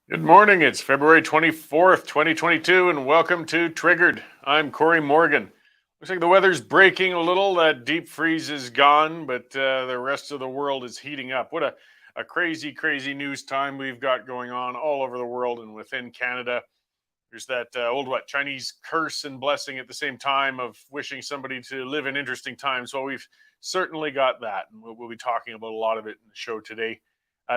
Good morning. It's February 24th, 2022, and welcome to Triggered. I'm Corey Morgan. Looks like the weather's breaking a little. That deep freeze is gone, but the rest of the world is heating up. What a crazy, crazy news time we've got going on all over the world and within Canada. There's that old Chinese curse and blessing at the same time of wishing somebody to live in interesting times. Well, we've certainly got that, and we'll be talking about a lot of it in the show today.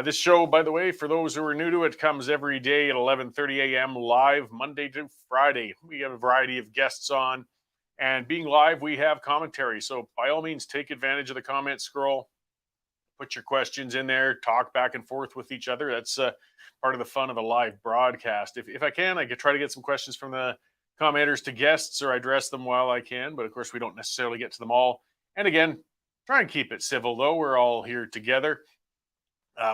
This show, by the way, for those who are new to it, comes every day at 11:30 a.m. live, Monday to Friday. We have a variety of guests on, and being live, we have commentary. So by all means, take advantage of the comment scroll, put your questions in there, talk back and forth with each other. That's part of the fun of a live broadcast. If I can, I could try to get some questions from the commenters to guests, or I address them while I can. But of course, we don't necessarily get to them all. And again, try and keep it civil, though. We're all here together.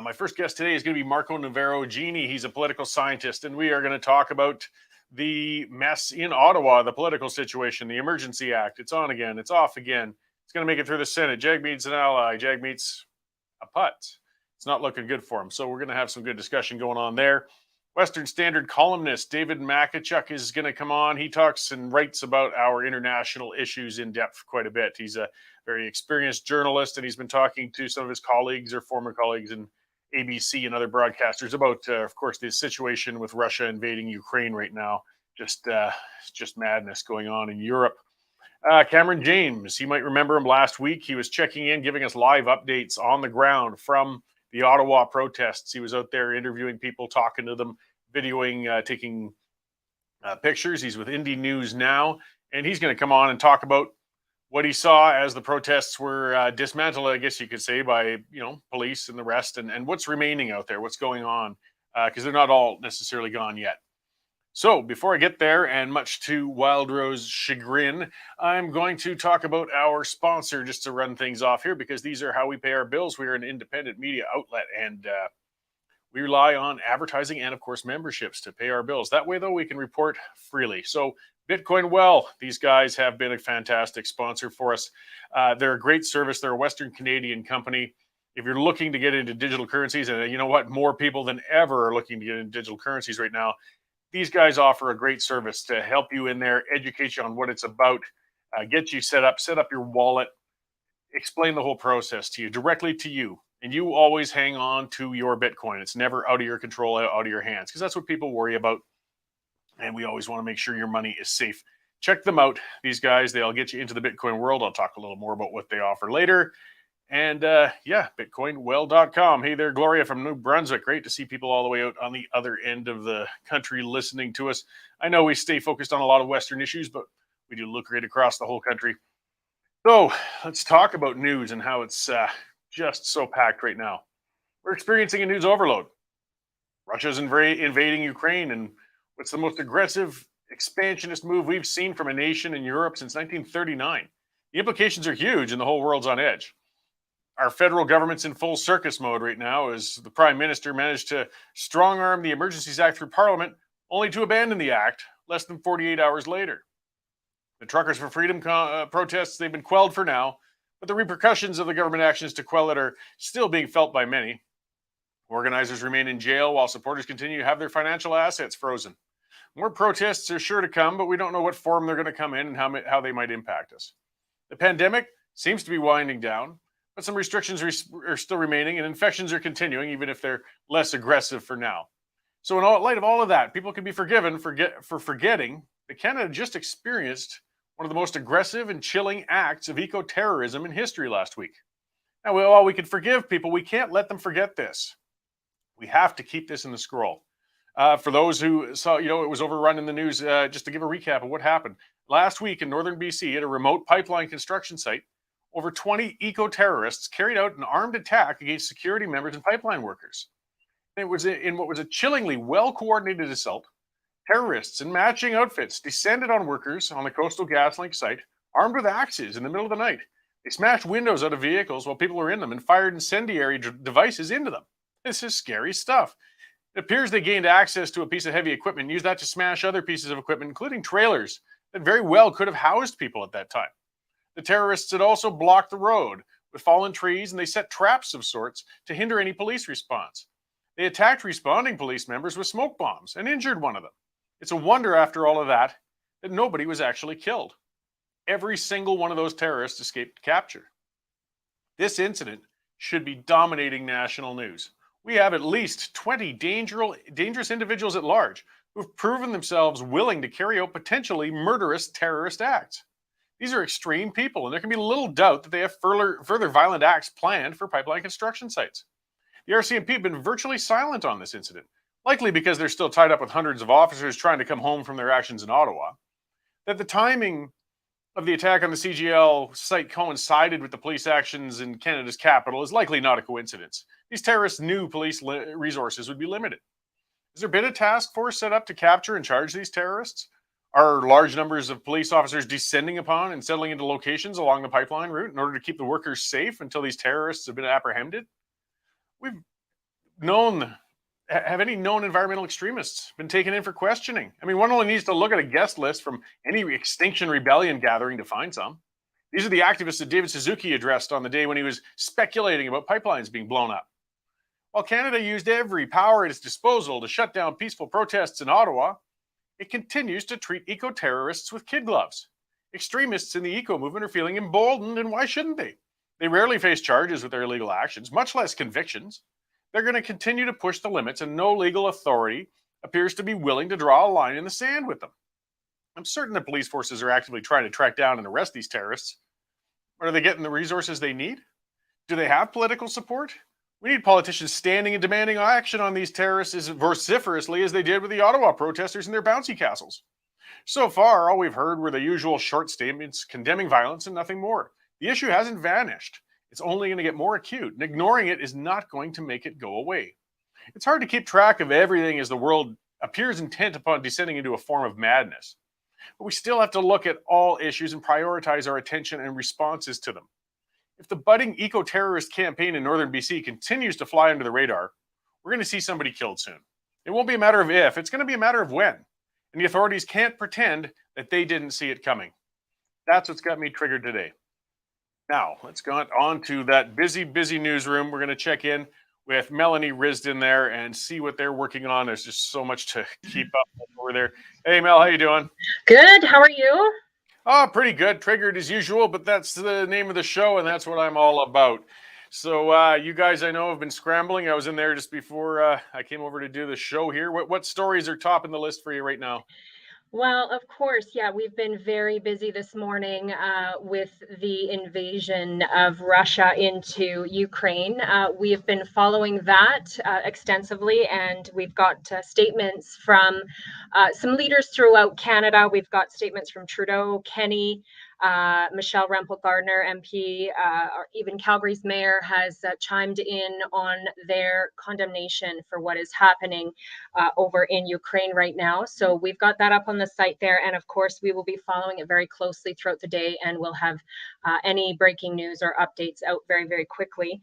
My first guest today is going to be Marco Navarro-Genie. He's a political scientist, and we are going to talk about the mess in Ottawa, the political situation, the Emergency Act. It's on again. It's off again. It's going to make it through the Senate. Jagmeet's an ally. Jagmeet's a putt. It's not looking good for him. So we're going to have some good discussion going on there. Western Standard columnist Dave Makichuk is going to come on. He talks and writes about our international issues in depth quite a bit. He's a very experienced journalist, and he's been talking to some of his colleagues or former colleagues in ABC and other broadcasters about, of course, the situation with Russia invading Ukraine right now. Just madness going on in Europe. Cameron James, you might remember him last week. He was checking in, giving us live updates on the ground from the Ottawa protests. He was out there interviewing people, talking to them, videoing, taking pictures. He's with Indy News now, and he's going to come on and talk about what he saw as the protests were dismantled, I guess you could say, by police and the rest, and what's remaining out there, what's going on, because they're not all necessarily gone yet. So before I get there, and much to Wildrow's chagrin, I'm going to talk about our sponsor just to run things off here, because these are how we pay our bills. We are an independent media outlet, and we rely on advertising and, of course, memberships to pay our bills. That way, though, we can report freely. So Bitcoin Well, these guys have been a fantastic sponsor for us. They're a great service. They're a Western Canadian company. If you're looking to get into digital currencies, and you know what, more people than ever are looking to get into digital currencies right now, these guys offer a great service to help you in there, educate you on what it's about, get you set up your wallet, explain the whole process to you, directly to you. And you always hang on to your Bitcoin. It's never out of your control, out of your hands, because that's what people worry about. And we always want to make sure your money is safe. Check them out. These guys, they'll get you into the Bitcoin world. I'll talk a little more about what they offer later. And bitcoinwell.com. Hey there, Gloria from New Brunswick. Great to see people all the way out on the other end of the country listening to us. I know we stay focused on a lot of Western issues, but we do look right across the whole country. So let's talk about news and how it's just so packed right now. We're experiencing a news overload. Russia's invading Ukraine, and what's the most aggressive expansionist move we've seen from a nation in Europe since 1939. The implications are huge, and the whole world's on edge. Our federal government's in full circus mode right now as the Prime Minister managed to strong-arm the Emergencies Act through Parliament, only to abandon the act less than 48 hours later. The Truckers for Freedom protests, they've been quelled for now, but the repercussions of the government actions to quell it are still being felt by many. Organizers remain in jail while supporters continue to have their financial assets frozen. More protests are sure to come, but we don't know what form they're going to come in and how they might impact us. The pandemic seems to be winding down, but some restrictions are still remaining, and infections are continuing, even if they're less aggressive for now. So in light of all of that, people can be forgiven for forgetting that Canada just experienced one of the most aggressive and chilling acts of eco-terrorism in history last week. Now, while we can forgive people, we can't let them forget this. We have to keep this in the scroll. For those who saw, it was overrun in the news, just to give a recap of what happened. Last week in northern BC, at a remote pipeline construction site, over 20 eco-terrorists carried out an armed attack against security members and pipeline workers. And it was in what was a chillingly well-coordinated assault. Terrorists in matching outfits descended on workers on the Coastal GasLink site, armed with axes in the middle of the night. They smashed windows out of vehicles while people were in them and fired incendiary devices into them. This is scary stuff. It appears they gained access to a piece of heavy equipment and used that to smash other pieces of equipment, including trailers that very well could have housed people at that time. The terrorists had also blocked the road with fallen trees, and they set traps of sorts to hinder any police response. They attacked responding police members with smoke bombs and injured one of them. It's a wonder after all of that nobody was actually killed. Every single one of those terrorists escaped capture. This incident should be dominating national news. We have at least 20 dangerous individuals at large who've proven themselves willing to carry out potentially murderous terrorist acts. These are extreme people, and there can be little doubt that they have further violent acts planned for pipeline construction sites. The RCMP have been virtually silent on this incident, likely because they're still tied up with hundreds of officers trying to come home from their actions in Ottawa. That the timing of the attack on the CGL site coincided with the police actions in Canada's capital is likely not a coincidence. These terrorists knew police resources would be limited. Has there been a task force set up to capture and charge these terrorists? Are large numbers of police officers descending upon and settling into locations along the pipeline route in order to keep the workers safe until these terrorists have been apprehended? Have any known environmental extremists been taken in for questioning? I mean, one only needs to look at a guest list from any Extinction Rebellion gathering to find some. These are the activists that David Suzuki addressed on the day when he was speculating about pipelines being blown up. While Canada used every power at its disposal to shut down peaceful protests in Ottawa, it continues to treat eco-terrorists with kid gloves. Extremists in the eco movement are feeling emboldened, and why shouldn't they? They rarely face charges with their illegal actions, much less convictions. They're going to continue to push the limits, and no legal authority appears to be willing to draw a line in the sand with them. I'm certain that police forces are actively trying to track down and arrest these terrorists. Are they getting the resources they need? Do they have political support? We need politicians standing and demanding action on these terrorists as vociferously as they did with the Ottawa protesters and their bouncy castles. So far, all we've heard were the usual short statements condemning violence and nothing more. The issue hasn't vanished. It's only going to get more acute, and ignoring it is not going to make it go away. It's hard to keep track of everything as the world appears intent upon descending into a form of madness. But we still have to look at all issues and prioritize our attention and responses to them. If the budding eco-terrorist campaign in northern BC continues to fly under the radar, we're going to see somebody killed soon. It won't be a matter of if, it's going to be a matter of when. And the authorities can't pretend that they didn't see it coming. That's what's got me triggered today. Now, let's go on to that busy newsroom. We're going to check in with Melanie Risdon there and see what they're working on. There's just so much to keep up with over there. Hey, Mel, how you doing? Good. How are you? Oh, pretty good. Triggered as usual, but that's the name of the show, and that's what I'm all about. So you guys, I know, have been scrambling. I was in there just before I came over to do the show here. What stories are topping the list for you right now? Well, of course, yeah, we've been very busy this morning with the invasion of Russia into Ukraine. We have been following that extensively, and we've got statements from some leaders throughout Canada. We've got statements from Trudeau, Kenny, Michelle Rempel-Gardner, MP, or even Calgary's mayor has chimed in on their condemnation for what is happening over in Ukraine right now. So we've got that up on the site there. And of course, we will be following it very closely throughout the day, and we'll have any breaking news or updates out very, very quickly.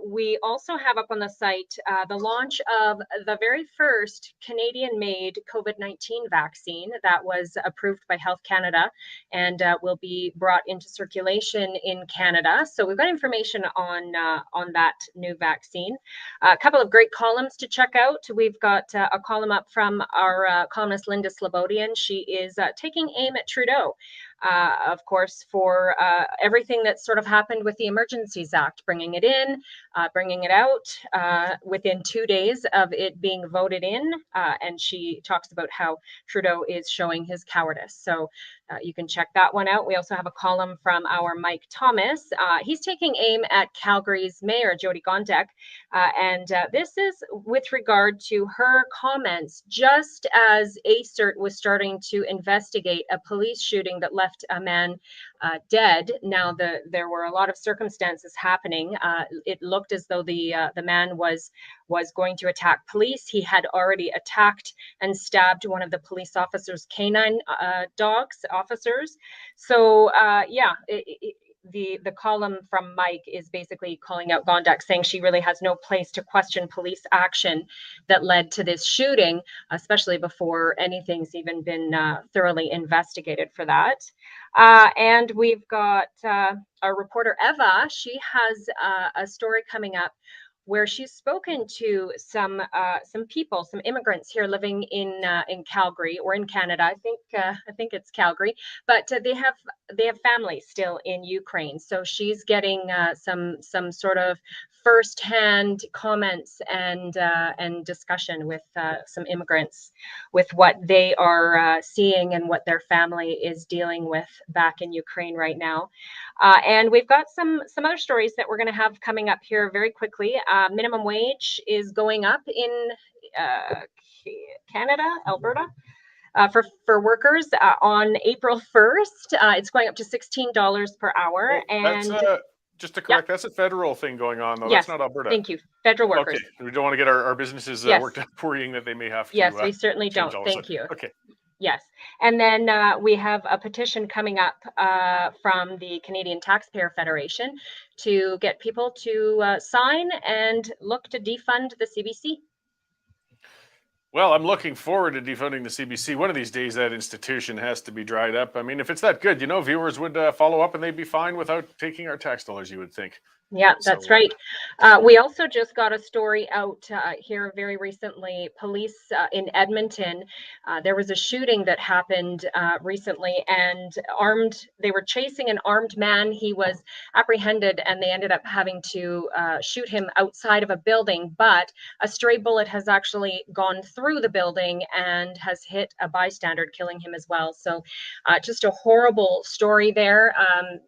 We also have up on the site the launch of the very first Canadian-made COVID-19 vaccine that was approved by Health Canada and will be brought into circulation in Canada. So we've got information on that new vaccine. A couple of great columns to check out. We've got a column up from our columnist Linda Slobodian. She is taking aim at Trudeau. Of course, for everything that sort of happened with the Emergencies Act, bringing it in, bringing it out within 2 days of it being voted in. And she talks about how Trudeau is showing his cowardice. So you can check that one out. We also have a column from our Mike Thomas. He's taking aim at Calgary's mayor, Jyoti Gondek. And this is with regard to her comments just as ACERT was starting to investigate a police shooting that left a man dead. Now, there were a lot of circumstances happening. It looked as though the man was going to attack police. He had already attacked and stabbed one of the police officers' canine officers. So yeah, the column from Mike is basically calling out Gondek, saying she really has no place to question police action that led to this shooting, especially before anything's even been thoroughly investigated for that. And we've got our reporter Eva. She has a story coming up where she's spoken to some people, some immigrants here living in Calgary or in Canada. I think it's Calgary, but they have families still in Ukraine. So she's getting some sort of firsthand comments and discussion with some immigrants with what they are seeing and what their family is dealing with back in Ukraine right now. And we've got some other stories that we're going to have coming up here very quickly. Minimum wage is going up in uh, Canada, Alberta. For workers on April 1st, it's going up to $16 per hour. Well, that's And just to yeah, correct, that's a federal thing going on, though. That's yes, not Alberta. thank you. Federal Okay, workers. we don't want to get our businesses Yes, worked up worrying that they may have yes, to we certainly change don't. all of a Thank sudden. you. Okay. Yes. And then we have a petition coming up from the Canadian Taxpayer Federation to get people to sign and look to defund the CBC. Well, I'm looking forward to defunding the CBC. One of these days, that institution has to be dried up. I mean, if it's that good, viewers would follow up and they'd be fine without taking our tax dollars, you would think. Yeah, So, that's right. We also just got a story out here very recently. Police in Edmonton, there was a shooting that happened recently, and they were chasing an armed man. He was apprehended, and they ended up having to shoot him outside of a building. But a stray bullet has actually gone through the building and has hit a bystander, killing him as well. So, just a horrible story there. A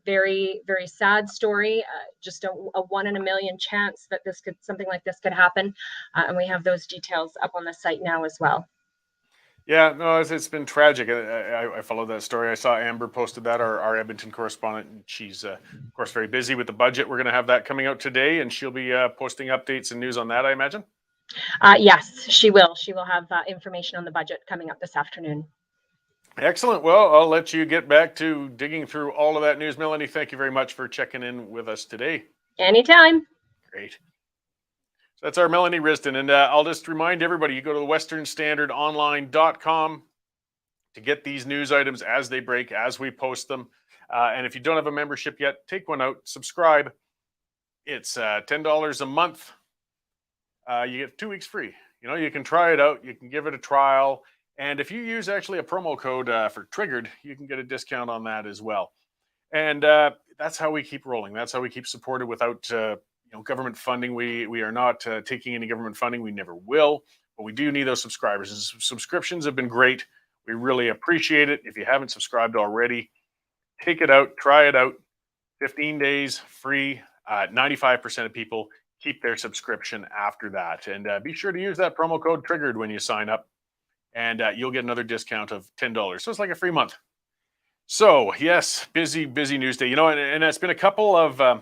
very, very sad story. Just a 1 in a million chance that something like this could happen, and we have those details up on the site now as well. yeah, no, it's been tragic. I followed that story. I saw Amber posted that, our Edmonton correspondent, and she's, of course, very busy with the budget. We're going to have that coming out today, and she'll be posting updates and news on that, I imagine. Yes, she will. She will have information on the budget coming up this afternoon. Excellent. Well, I'll let you get back to digging through all of that news. Melanie, thank you very much for checking in with us today. Anytime. Great. So that's our Melanie Risden. And I'll just remind everybody, you go to the westernstandardonline.com to get these news items as they break, as we post them. And if you don't have a membership yet, take one out, subscribe. It's $10 a month. You get 2 weeks free. You can try it out. You can give it a trial. And if you use actually a promo code for Triggered, you can get a discount on that as well. And that's how we keep rolling. That's how we keep supported without government funding. We are not taking any government funding. We never will. But we do need those subscribers. And subscriptions have been great. We really appreciate it. If you haven't subscribed already, take it out. Try it out. 15 days free. 95% of people keep their subscription after that. And be sure to use that promo code Triggered when you sign up. And you'll get another discount of $10. So it's like a free month. So, yes, busy news day. And it's been a couple of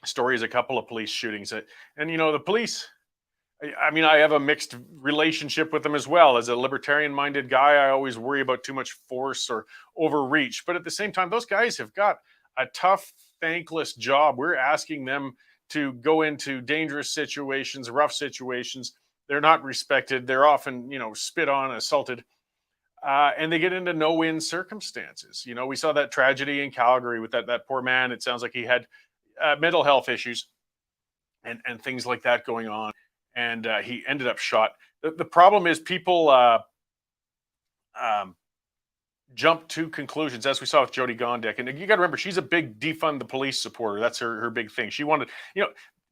stories, a couple of police shootings. And, the police, I have a mixed relationship with them as well. As a libertarian-minded guy, I always worry about too much force or overreach. But at the same time, those guys have got a tough, thankless job. We're asking them to go into dangerous situations, rough situations. They're not respected. They're often, spit on, assaulted, and they get into no-win circumstances. We saw that tragedy in Calgary with that poor man. It sounds like he had mental health issues and things like that going on, and he ended up shot. The problem is people jump to conclusions, as we saw with Jody Gondek. And you got to remember, she's a big defund the police supporter. That's her big thing. She wanted,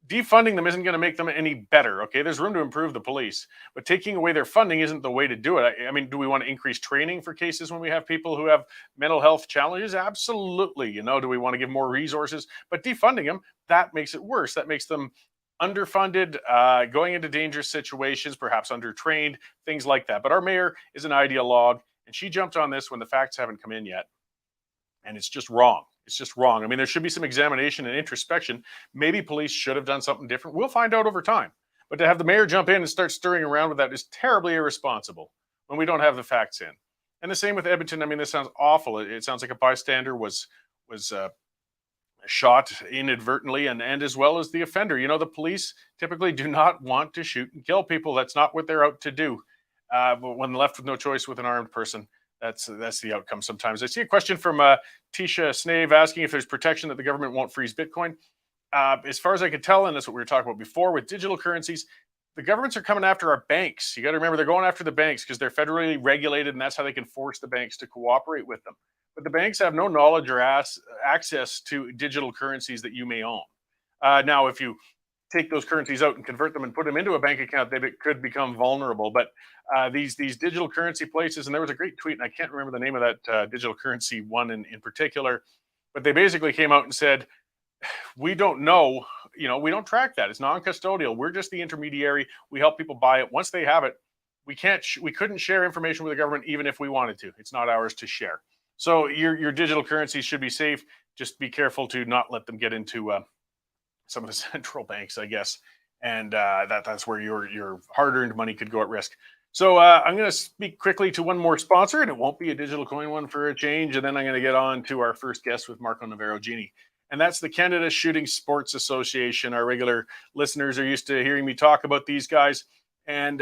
defunding them isn't going to make them any better. Okay, there's room to improve the police, but taking away their funding isn't the way to do it. I mean, do we want to increase training for cases when we have people who have mental health challenges? Absolutely. Do we want to give more resources? But defunding them, that makes it worse. That makes them underfunded, going into dangerous situations, perhaps undertrained, things like that. But our mayor is an ideologue, and she jumped on this when the facts haven't come in yet. And it's just wrong. It's just wrong. I mean, there should be some examination and introspection. Maybe police should have done something different. We'll find out over time. But to have the mayor jump in and start stirring around with that is terribly irresponsible when we don't have the facts in. And the same with Edmonton. I mean, this sounds awful. It sounds like a bystander was shot inadvertently, and as well as the offender. The police typically do not want to shoot and kill people. That's not what they're out to do. But when left with no choice with an armed person, that's the outcome sometimes. I see a question from Tisha Snave asking if there's protection that the government won't freeze Bitcoin. as far as I could tell, and that's what we were talking about before with digital currencies, the governments are coming after our banks. You got to remember they're going after the banks because they're federally regulated, and that's how they can force the banks to cooperate with them. But the banks have no knowledge or access to digital currencies that you may own. Now, if you take those currencies out and convert them and put them into a bank account, they could become vulnerable. But these digital currency places, and there was a great tweet, and I can't remember the name of that digital currency one in particular, but they basically came out and said, we don't know, we don't track that. It's non-custodial. We're just the intermediary. We help people buy it. Once they have it, we couldn't share information with the government even if we wanted to. It's not ours to share. So your digital currencies should be safe. Just be careful to not let them get into some of the central banks, I guess, and that's where your hard-earned money could go at risk. So I'm going to speak quickly to one more sponsor, and it won't be a digital coin one for a change. And then I'm going to get on to our first guest with Marco Navarro-Genie. And that's the Canada Shooting Sports Association. Our regular listeners are used to hearing me talk about these guys, and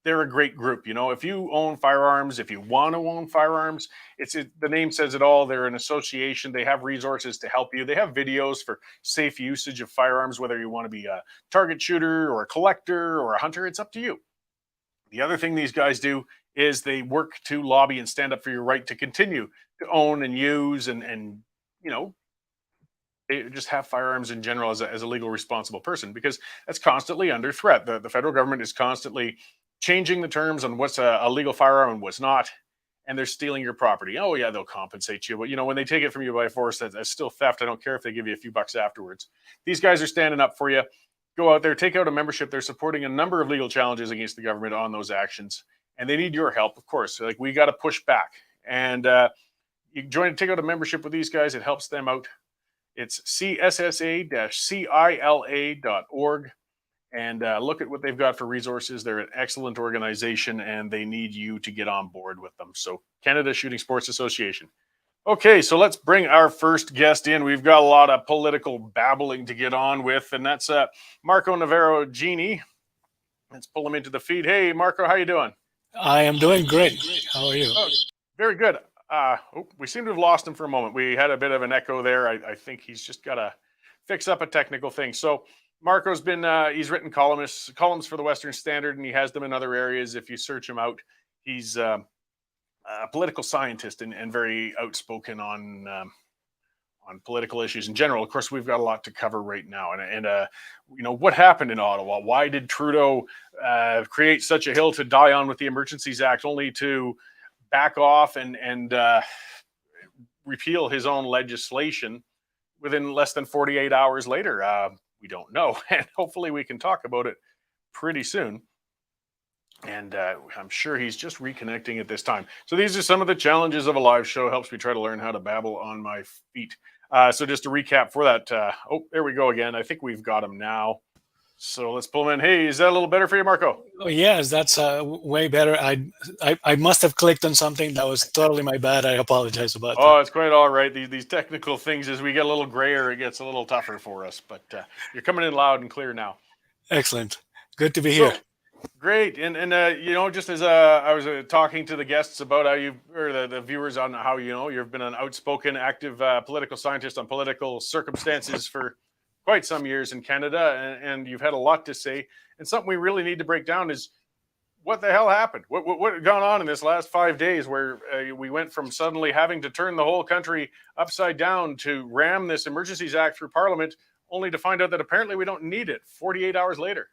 they're a great group. If you own firearms, if you want to own firearms, the name says it all. They're an association. They have resources to help you. They have videos for safe usage of firearms, whether you want to be a target shooter or a collector or a hunter. It's up to you. The other thing these guys do is they work to lobby and stand up for your right to continue to own and use and they just have firearms in general as a legal responsible person, because that's constantly under threat. The federal government is constantly changing the terms on what's a legal firearm and what's not, and they're stealing your property. Oh yeah, they'll compensate you, but when they take it from you by force, that's still theft. I don't care if they give you a few bucks afterwards. These guys are standing up for you. Go out there, take out a membership. They're supporting a number of legal challenges against the government on those actions, and they need your help, of course. Like, we got to push back, and you take out a membership with these guys. It helps them out. It's CSSA-CILA.org. And look at what they've got for resources. They're an excellent organization, and they need you to get on board with them. So, Canada Shooting Sports Association. Okay, so let's bring our first guest in. We've got a lot of political babbling to get on with, and that's Marco Navarro-Genie. Let's pull him into the feed. Hey, Marco, how you doing? I am doing great. How are you? Oh, very good. We seem to have lost him for a moment. We had a bit of an echo there. I think he's just got to fix up a technical thing. So Marco's been, he's written columns for the Western Standard, and he has them in other areas. If you search him out, he's a political scientist and very outspoken on political issues in general. Of course, we've got a lot to cover right now. And what happened in Ottawa? Why did Trudeau create such a hill to die on with the Emergencies Act, only to back off and repeal his own legislation within less than 48 hours later? We don't know, and hopefully we can talk about it pretty soon. And I'm sure he's just reconnecting at this time. So these are some of the challenges of a live show. Helps me try to learn how to babble on my feet. So just to recap for that, there we go again. I think we've got him now. So let's pull him in. Hey, is that a little better for you, Marco? Oh, yes, that's way better. I must have clicked on something. That was totally my bad. I apologize about that. Oh, it's quite all right. These technical things, as we get a little grayer, it gets a little tougher for us. But you're coming in loud and clear now. Excellent. Good to be here. Great. And just as I was talking to the guests about how the viewers on how, you've been an outspoken, active political scientist on political circumstances for quite some years in Canada, and you've had a lot to say. And something we really need to break down is what the hell happened? What had gone on in this last 5 days where we went from suddenly having to turn the whole country upside down to ram this Emergencies Act through Parliament, only to find out that apparently we don't need it 48 hours later.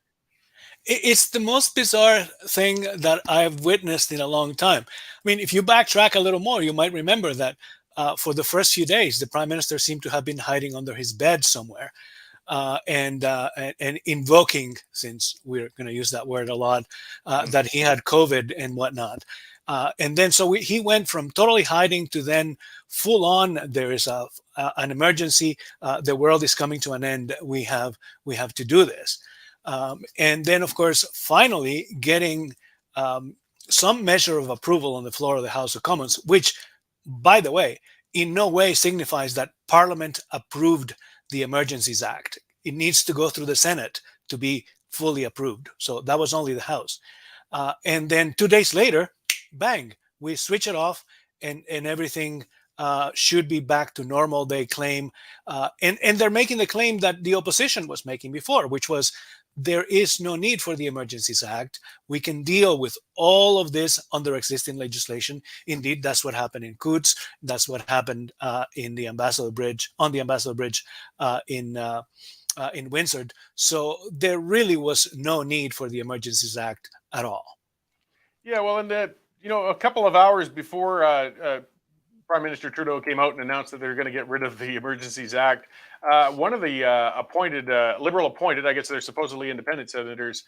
It's the most bizarre thing that I've witnessed in a long time. I mean, if you backtrack a little more, you might remember that for the first few days, the Prime Minister seemed to have been hiding under his bed somewhere. And invoking, since we're going to use that word a lot, that he had COVID and whatnot. And then so he went from totally hiding to then full on, there is an emergency, the world is coming to an end, we have to do this. And then, of course, finally getting some measure of approval on the floor of the House of Commons, which, by the way, in no way signifies that Parliament approved the Emergencies Act. It needs to go through the Senate to be fully approved. So that was only the House. And then 2 days later, bang, we switch it off and everything should be back to normal, they claim. And they're making the claim that the opposition was making before, which was there is no need for the Emergencies Act. We can deal with all of this under existing legislation. Indeed, that's what happened in Coots. That's what happened in the Ambassador Bridge, on the Ambassador Bridge in Windsor. So there really was no need for the Emergencies Act at all. Yeah, well, and a couple of hours before Prime Minister Trudeau came out and announced that they're going to get rid of the Emergencies Act, one of the Liberal appointed, I guess they're supposedly independent senators,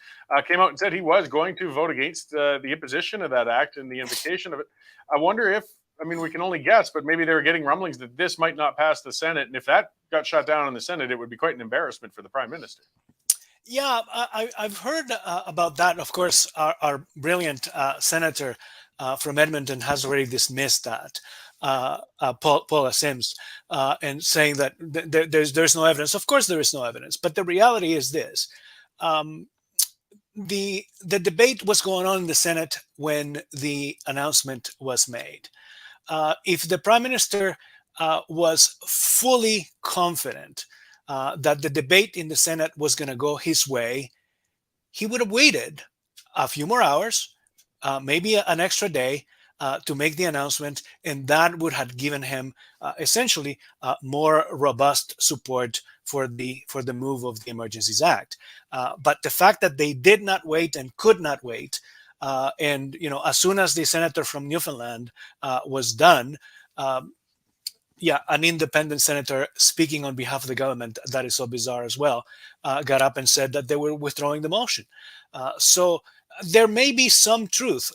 came out and said he was going to vote against the imposition of that act and the invocation of it. I wonder if, we can only guess, but maybe they were getting rumblings that this might not pass the Senate. And if that got shut down in the Senate, it would be quite an embarrassment for the Prime Minister. Yeah, I've heard about that. Of course, our brilliant senator from Edmonton has already dismissed that. Paula Sims, and saying that there's no evidence. Of course, there is no evidence, but the reality is this: the debate was going on in the Senate when the announcement was made. If the Prime Minister was fully confident that the debate in the Senate was going to go his way, he would have waited a few more hours, maybe an extra day, to make the announcement, and that would have given him essentially more robust support for the move of the Emergencies Act. But the fact that they did not wait and could not wait, and as soon as the senator from Newfoundland was done, an independent senator speaking on behalf of the government, that is so bizarre as well, got up and said that they were withdrawing the motion. So there may be some truth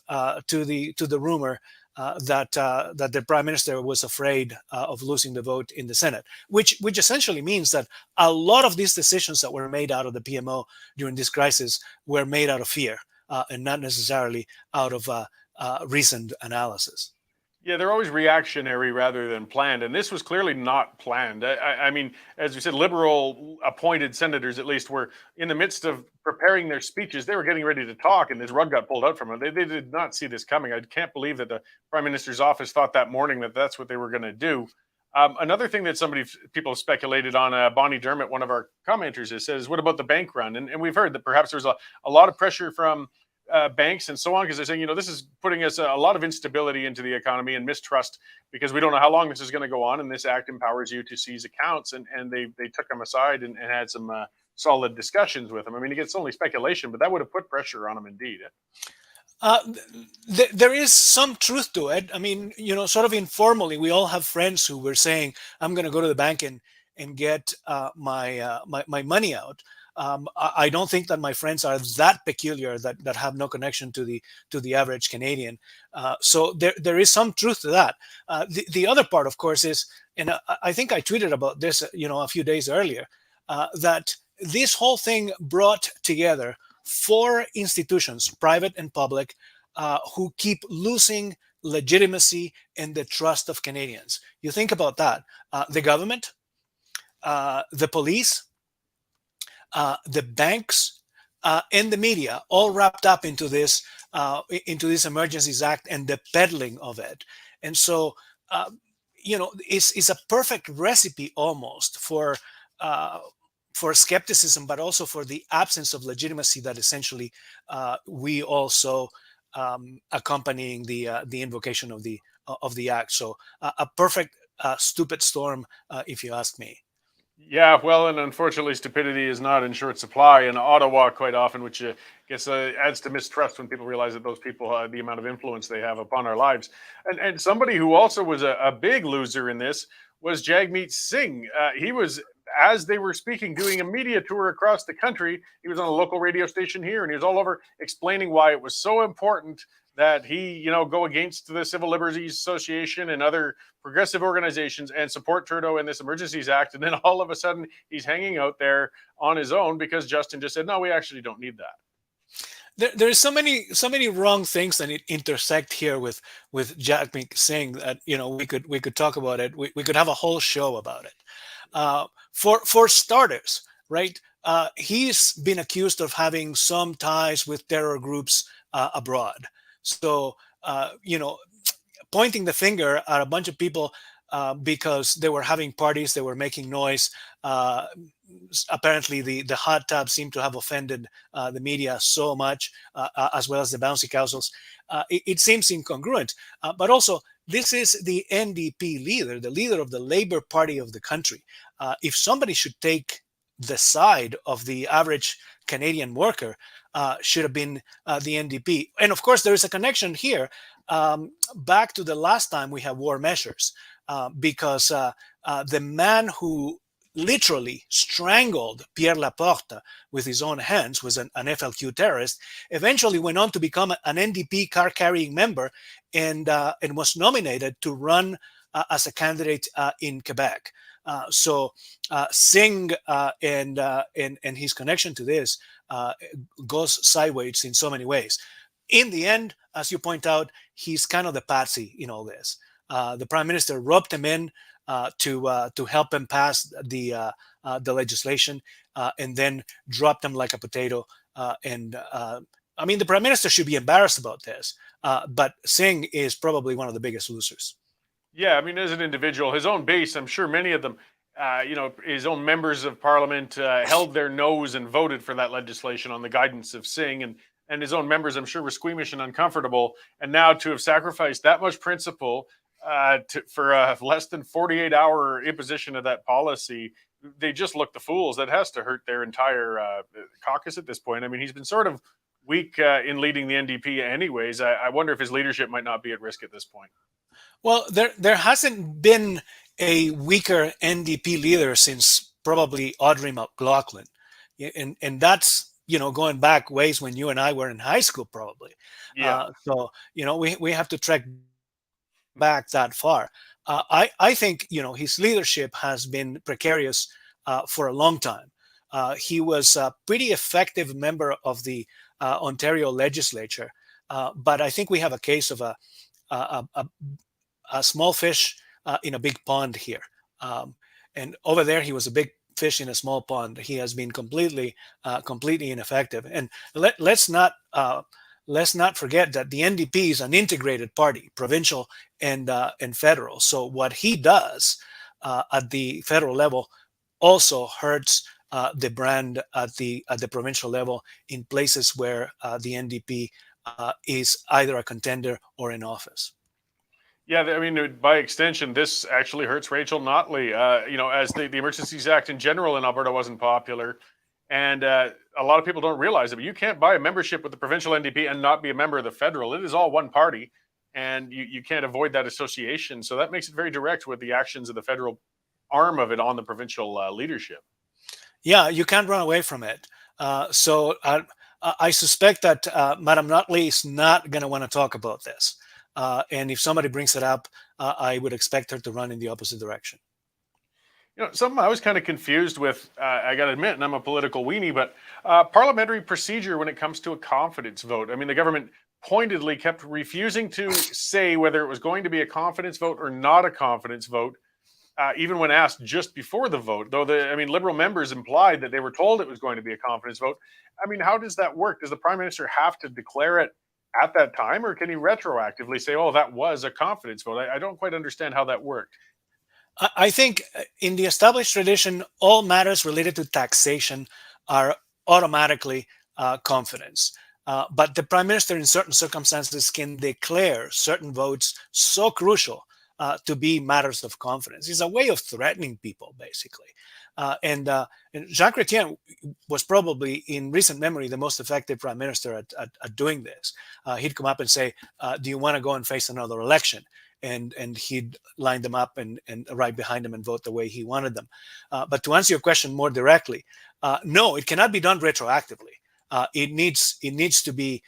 to the rumor that the Prime Minister was afraid of losing the vote in the Senate, which essentially means that a lot of these decisions that were made out of the PMO during this crisis were made out of fear and not necessarily out of reasoned analysis. Yeah, they're always reactionary rather than planned. And this was clearly not planned. I mean, as you said, Liberal appointed senators, at least, were in the midst of preparing their speeches. They were getting ready to talk, and this rug got pulled out from them. They did not see this coming. I can't believe that the Prime Minister's office thought that morning that that's what they were going to do. Another thing that people have speculated on, Bonnie Dermott, one of our commenters, has said, is what about the bank run? And we've heard that perhaps there's a lot of pressure from banks and so on, because they're saying, this is putting us a lot of instability into the economy and mistrust, because we don't know how long this is going to go on. And this act empowers you to seize accounts. And they took them aside and had some solid discussions with them. I mean, it's only speculation, but that would have put pressure on them indeed. There is some truth to it. I mean, sort of informally, we all have friends who were saying, I'm going to go to the bank and get my money out. I don't think that my friends are that peculiar that have no connection to the average Canadian. So there is some truth to that. The other part, of course, is, and I think I tweeted about this, a few days earlier, that this whole thing brought together 4 institutions, private and public, who keep losing legitimacy and the trust of Canadians. You think about that: the government, the police, the banks, and the media, all wrapped up into this Emergencies Act and the peddling of it. And so, it's a perfect recipe almost for skepticism, but also for the absence of legitimacy that essentially we also accompanying the invocation of the act. So a perfect stupid storm, if you ask me. Yeah, well, and unfortunately, stupidity is not in short supply in Ottawa quite often, which I guess adds to mistrust when people realize that those people, the amount of influence they have upon our lives. And somebody who also was a big loser in this was Jagmeet Singh. He was, as they were speaking, doing a media tour across the country. He was on a local radio station here, and he was all over explaining why it was so important that he, go against the Civil Liberties Association and other progressive organizations and support Trudeau in this Emergencies Act. And then all of a sudden, he's hanging out there on his own because Justin just said, no, we actually don't need that. There's so many wrong things that intersect here with Jagmeet Singh that we could talk about it. We could have a whole show about it. For starters, right? He's been accused of having some ties with terror groups abroad. So, pointing the finger at a bunch of people because they were having parties, they were making noise. Apparently, the hot tub seemed to have offended the media so much, as well as the bouncy castles. It seems incongruent, but also this is the NDP leader, the leader of the Labour Party of the country. If somebody should take the side of the average Canadian worker, should have been the NDP. And of course, there is a connection here back to the last time we had war measures, because the man who literally strangled Pierre Laporte with his own hands was an FLQ terrorist, eventually went on to become an NDP car-carrying member and was nominated to run as a candidate in Quebec. So Singh and his connection to this goes sideways in so many ways. In the end, as you point out, he's kind of the patsy in all this. The prime minister roped him in to help him pass the legislation, and then dropped him like a potato. I mean, the prime minister should be embarrassed about this, but Singh is probably one of the biggest losers. Yeah, I mean, as an individual, his own base, I'm sure many of them, his own members of parliament held their nose and voted for that legislation on the guidance of Singh, and his own members, I'm sure, were squeamish and uncomfortable. And now to have sacrificed that much principle for a less than 48-hour imposition of that policy, they just look the fools. That has to hurt their entire caucus at this point. I mean, he's been sort of weak in leading the NDP anyways. I wonder if his leadership might not be at risk at this point. Well, there hasn't been a weaker NDP leader since probably Audrey McLaughlin. And that's, going back ways when you and I were in high school, probably. Yeah. So, we have to trek back that far. I think, his leadership has been precarious for a long time. He was a pretty effective member of the Ontario legislature, but I think we have a case of a small fish in a big pond here. And over there, he was a big fish in a small pond. He has been completely ineffective. And let's not forget that the NDP is an integrated party, provincial and federal. So what he does at the federal level also hurts the brand at the provincial level in places where the NDP is either a contender or in office. Yeah, I mean, by extension, this actually hurts Rachel Notley. As the Emergencies Act in general in Alberta wasn't popular, and a lot of people don't realize it, but you can't buy a membership with the provincial NDP and not be a member of the federal. It is all one party, and you can't avoid that association. So that makes it very direct with the actions of the federal arm of it on the provincial leadership. Yeah, you can't run away from it. So I suspect that Madam Notley is not going to want to talk about this. And if somebody brings it up, I would expect her to run in the opposite direction. Something I was kind of confused with, I got to admit, and I'm a political weenie, but parliamentary procedure when it comes to a confidence vote. I mean, the government pointedly kept refusing to say whether it was going to be a confidence vote or not a confidence vote, even when asked just before the vote. Though Liberal members implied that they were told it was going to be a confidence vote. I mean, how does that work? Does the Prime Minister have to declare it at that time, or can he retroactively say, oh, that was a confidence vote? I don't quite understand how that worked. I think in the established tradition, all matters related to taxation are automatically confidence. But the Prime Minister in certain circumstances can declare certain votes so crucial to be matters of confidence. It's a way of threatening people, basically. And Jean Chrétien was probably, in recent memory, the most effective prime minister at doing this. He'd come up and say, do you want to go and face another election? And he'd line them up and right behind them and vote the way he wanted them. But to answer your question more directly, no, it cannot be done retroactively. It needs to be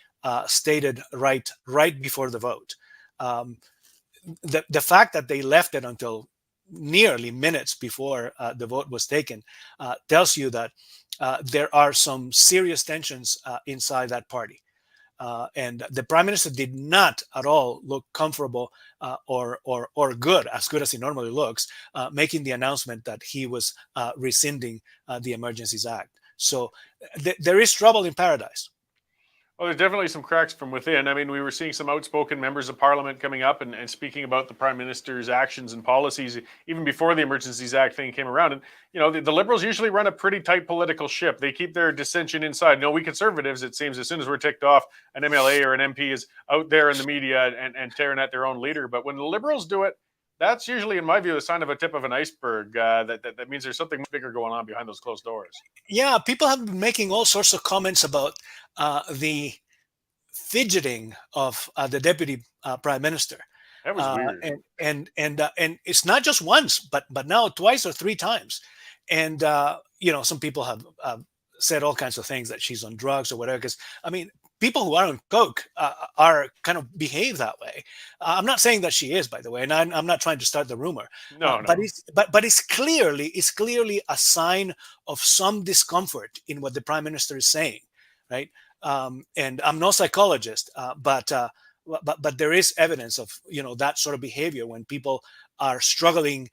stated right before the vote. The fact that they left it until nearly minutes before the vote was taken tells you that there are some serious tensions inside that party. And the Prime Minister did not at all look comfortable or good, as good as he normally looks, making the announcement that he was rescinding the Emergencies Act. So there is trouble in paradise. Well, there's definitely some cracks from within. I mean, we were seeing some outspoken members of parliament coming up and speaking about the prime minister's actions and policies even before the Emergencies Act thing came around. And, the Liberals usually run a pretty tight political ship. They keep their dissension inside. No, we Conservatives, it seems, as soon as we're ticked off, an MLA or an MP is out there in the media and tearing at their own leader. But when the Liberals do it, that's usually, in my view, a sign of a tip of an iceberg. That means there's something much bigger going on behind those closed doors. Yeah, people have been making all sorts of comments about the fidgeting of the deputy prime minister. That was weird. And it's not just once, but now twice or three times. And some people have said all kinds of things, that she's on drugs or whatever. Because I mean, people who are on coke are kind of behave that way. I'm not saying that she is, by the way, and I'm not trying to start the rumor. No. But it's clearly a sign of some discomfort in what the prime minister is saying, right? And I'm no psychologist, but there is evidence of that sort of behavior when people are struggling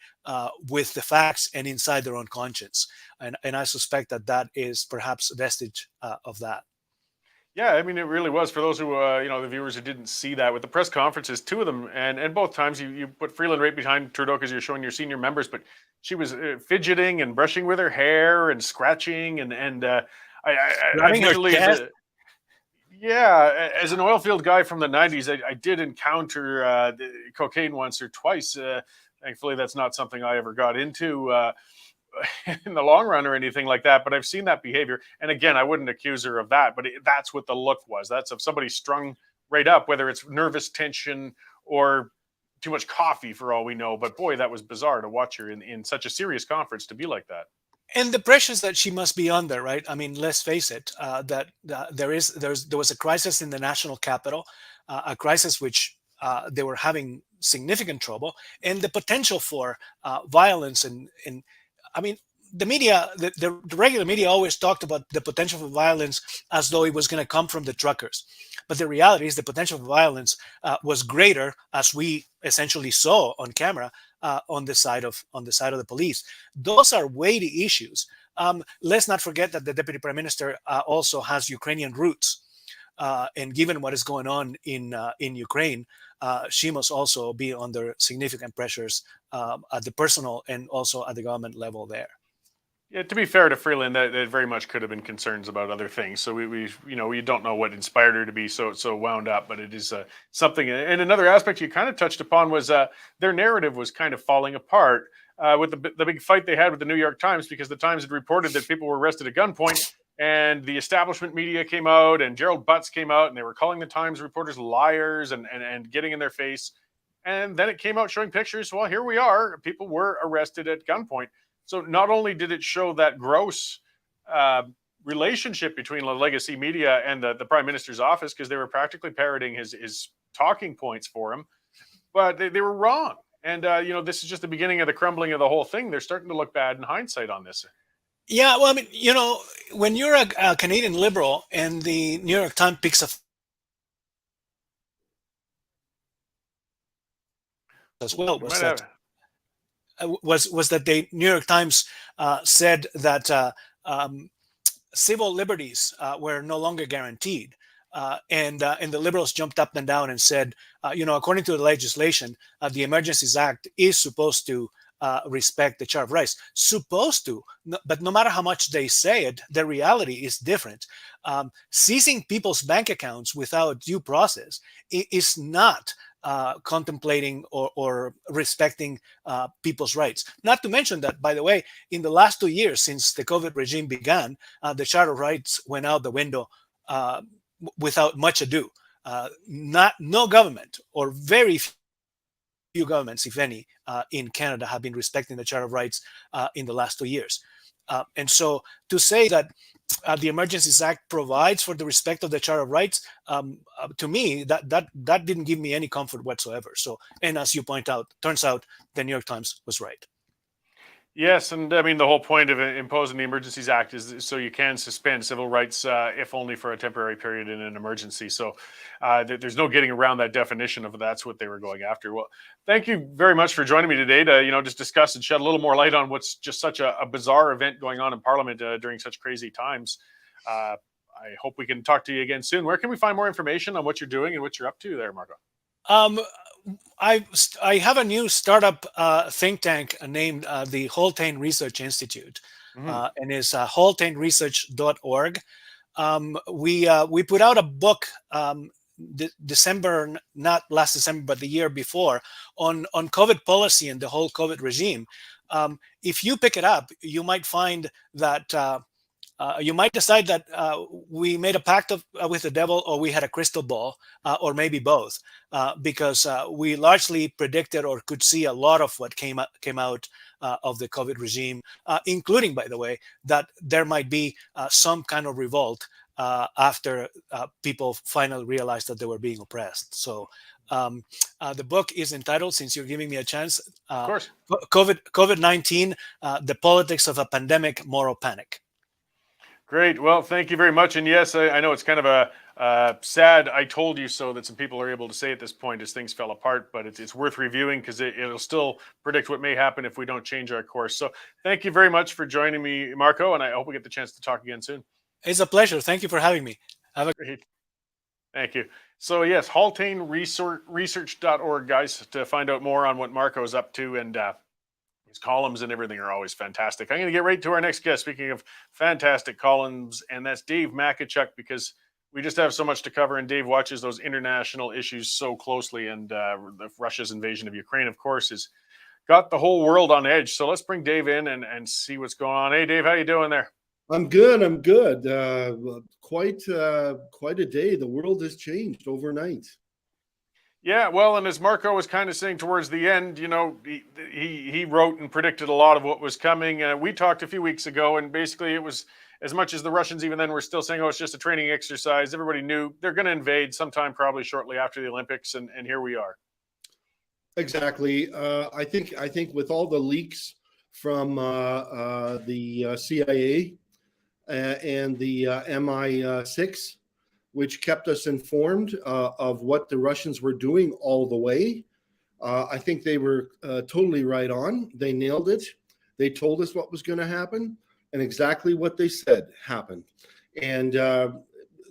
with the facts and inside their own conscience, and I suspect that is perhaps a vestige of that. Yeah, I mean, it really was. For those who, the viewers who didn't see that with the press conferences, two of them, and both times you put Freeland right behind Trudeau because you're showing your senior members, but she was fidgeting and brushing with her hair and scratching and I usually, as an oil field guy from the 90s, I did encounter cocaine once or twice. Thankfully, that's not something I ever got into in the long run or anything like that, but I've seen that behavior. And again, I wouldn't accuse her of that, but that's what the look was. That's of somebody strung right up, whether it's nervous tension or too much coffee for all we know. But boy, that was bizarre to watch her in such a serious conference to be like that. And the pressures that she must be under, right? I mean, let's face it, there was a crisis in the national capital, a crisis which they were having significant trouble, and the potential for violence and I mean, the media, the regular media always talked about the potential for violence as though it was going to come from the truckers. But the reality is the potential for violence was greater, as we essentially saw on camera, on the side of the police. Those are weighty issues. Let's not forget that the deputy prime minister also has Ukrainian roots. And given what is going on in Ukraine, she must also be under significant pressures at the personal and also at the government level there. Yeah, to be fair to Freeland, that very much could have been concerns about other things. So we don't know what inspired her to be so wound up, but it is something. And another aspect you kind of touched upon was their narrative was kind of falling apart with the big fight they had with the New York Times, because the Times had reported that people were arrested at gunpoint. And the establishment media came out, and Gerald Butts came out, and they were calling the Times reporters liars and getting in their face. And then it came out showing pictures. Well, here we are. People were arrested at gunpoint. So not only did it show that gross relationship between the legacy media and the prime minister's office, because they were practically parroting his talking points for him, but they were wrong. And, this is just the beginning of the crumbling of the whole thing. They're starting to look bad in hindsight on this. Yeah, well, I mean, when you're a Canadian Liberal and the New York Times picks up as well was that the New York Times said that civil liberties were no longer guaranteed, and the Liberals jumped up and down and said, according to the legislation, the Emergencies Act is supposed to respect the Charter of Rights. Supposed to, but no matter how much they say it, the reality is different. Seizing people's bank accounts without due process is not contemplating or respecting people's rights. Not to mention that, by the way, in the last 2 years since the COVID regime began, the Charter of Rights went out the window without much ado. No government, or very few governments, if any, in Canada have been respecting the Charter of Rights in the last 2 years. And so to say that the Emergencies Act provides for the respect of the Charter of Rights, to me, that didn't give me any comfort whatsoever. So, and as you point out, turns out the New York Times was right. Yes, and I mean, the whole point of imposing the Emergencies Act is so you can suspend civil rights, if only for a temporary period in an emergency. So there's no getting around that definition of that's what they were going after. Well, thank you very much for joining me today to just discuss and shed a little more light on what's just such a bizarre event going on in Parliament during such crazy times. I hope we can talk to you again soon. Where can we find more information on what you're doing and what you're up to there, Marco? Um, I have a new startup think tank named the Holtain Research Institute, and it's holtainresearch.org. We put out a book December, not last December, but the year before, on COVID policy and the whole COVID regime. If you pick it up, you might find that you might decide that we made a pact with the devil, or we had a crystal ball, or maybe both, because we largely predicted or could see a lot of what came out of the COVID regime, including, by the way, that there might be some kind of revolt after people finally realized that they were being oppressed. So the book is entitled, since you're giving me a chance, of course, COVID-19, The Politics of a Pandemic Moral Panic. Great. Well, thank you very much. And yes, I know it's kind of a sad "I told you so" that some people are able to say at this point as things fell apart, but it's worth reviewing because it'll still predict what may happen if we don't change our course. So thank you very much for joining me, Marco, and I hope we get the chance to talk again soon. It's a pleasure. Thank you for having me. Great. Thank you. So yes, holtainresearch.org, guys, to find out more on what Marco is up to, and his columns and everything are always fantastic. I'm going to get right to our next guest. Speaking of fantastic columns, and that's Dave Makichuk, because we just have so much to cover, and Dave watches those international issues so closely, and Russia's invasion of Ukraine, of course, has got the whole world on edge. So let's bring Dave in and see what's going on. Hey, Dave, how you doing there? I'm good. Quite a day. The world has changed overnight. Yeah, well, and as Marco was kind of saying towards the end, you know, he wrote and predicted a lot of what was coming. We talked a few weeks ago, and basically it was, as much as the Russians even then were still saying, oh, it's just a training exercise, everybody knew they're going to invade sometime probably shortly after the Olympics, and here we are. Exactly. I think with all the leaks from the CIA and the MI6, which kept us informed of what the Russians were doing all the way, I think they were totally right on. They nailed it. They told us what was going to happen, and exactly what they said happened. And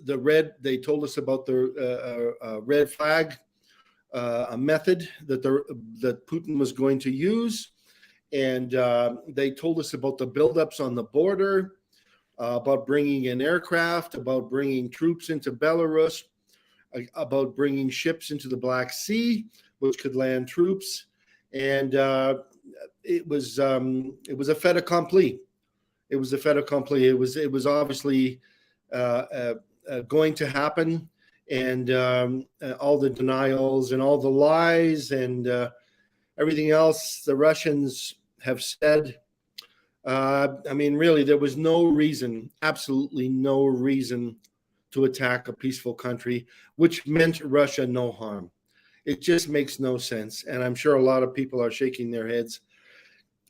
they told us about the red flag method that Putin was going to use, and they told us about the buildups on the border, about bringing in aircraft, about bringing troops into Belarus, about bringing ships into the Black Sea, which could land troops, and it was a fait accompli. It was a fait accompli. It was obviously going to happen, and all the denials and all the lies and everything else the Russians have said. Really, there was no reason, absolutely no reason, to attack a peaceful country, which meant Russia no harm. It just makes no sense. And I'm sure a lot of people are shaking their heads,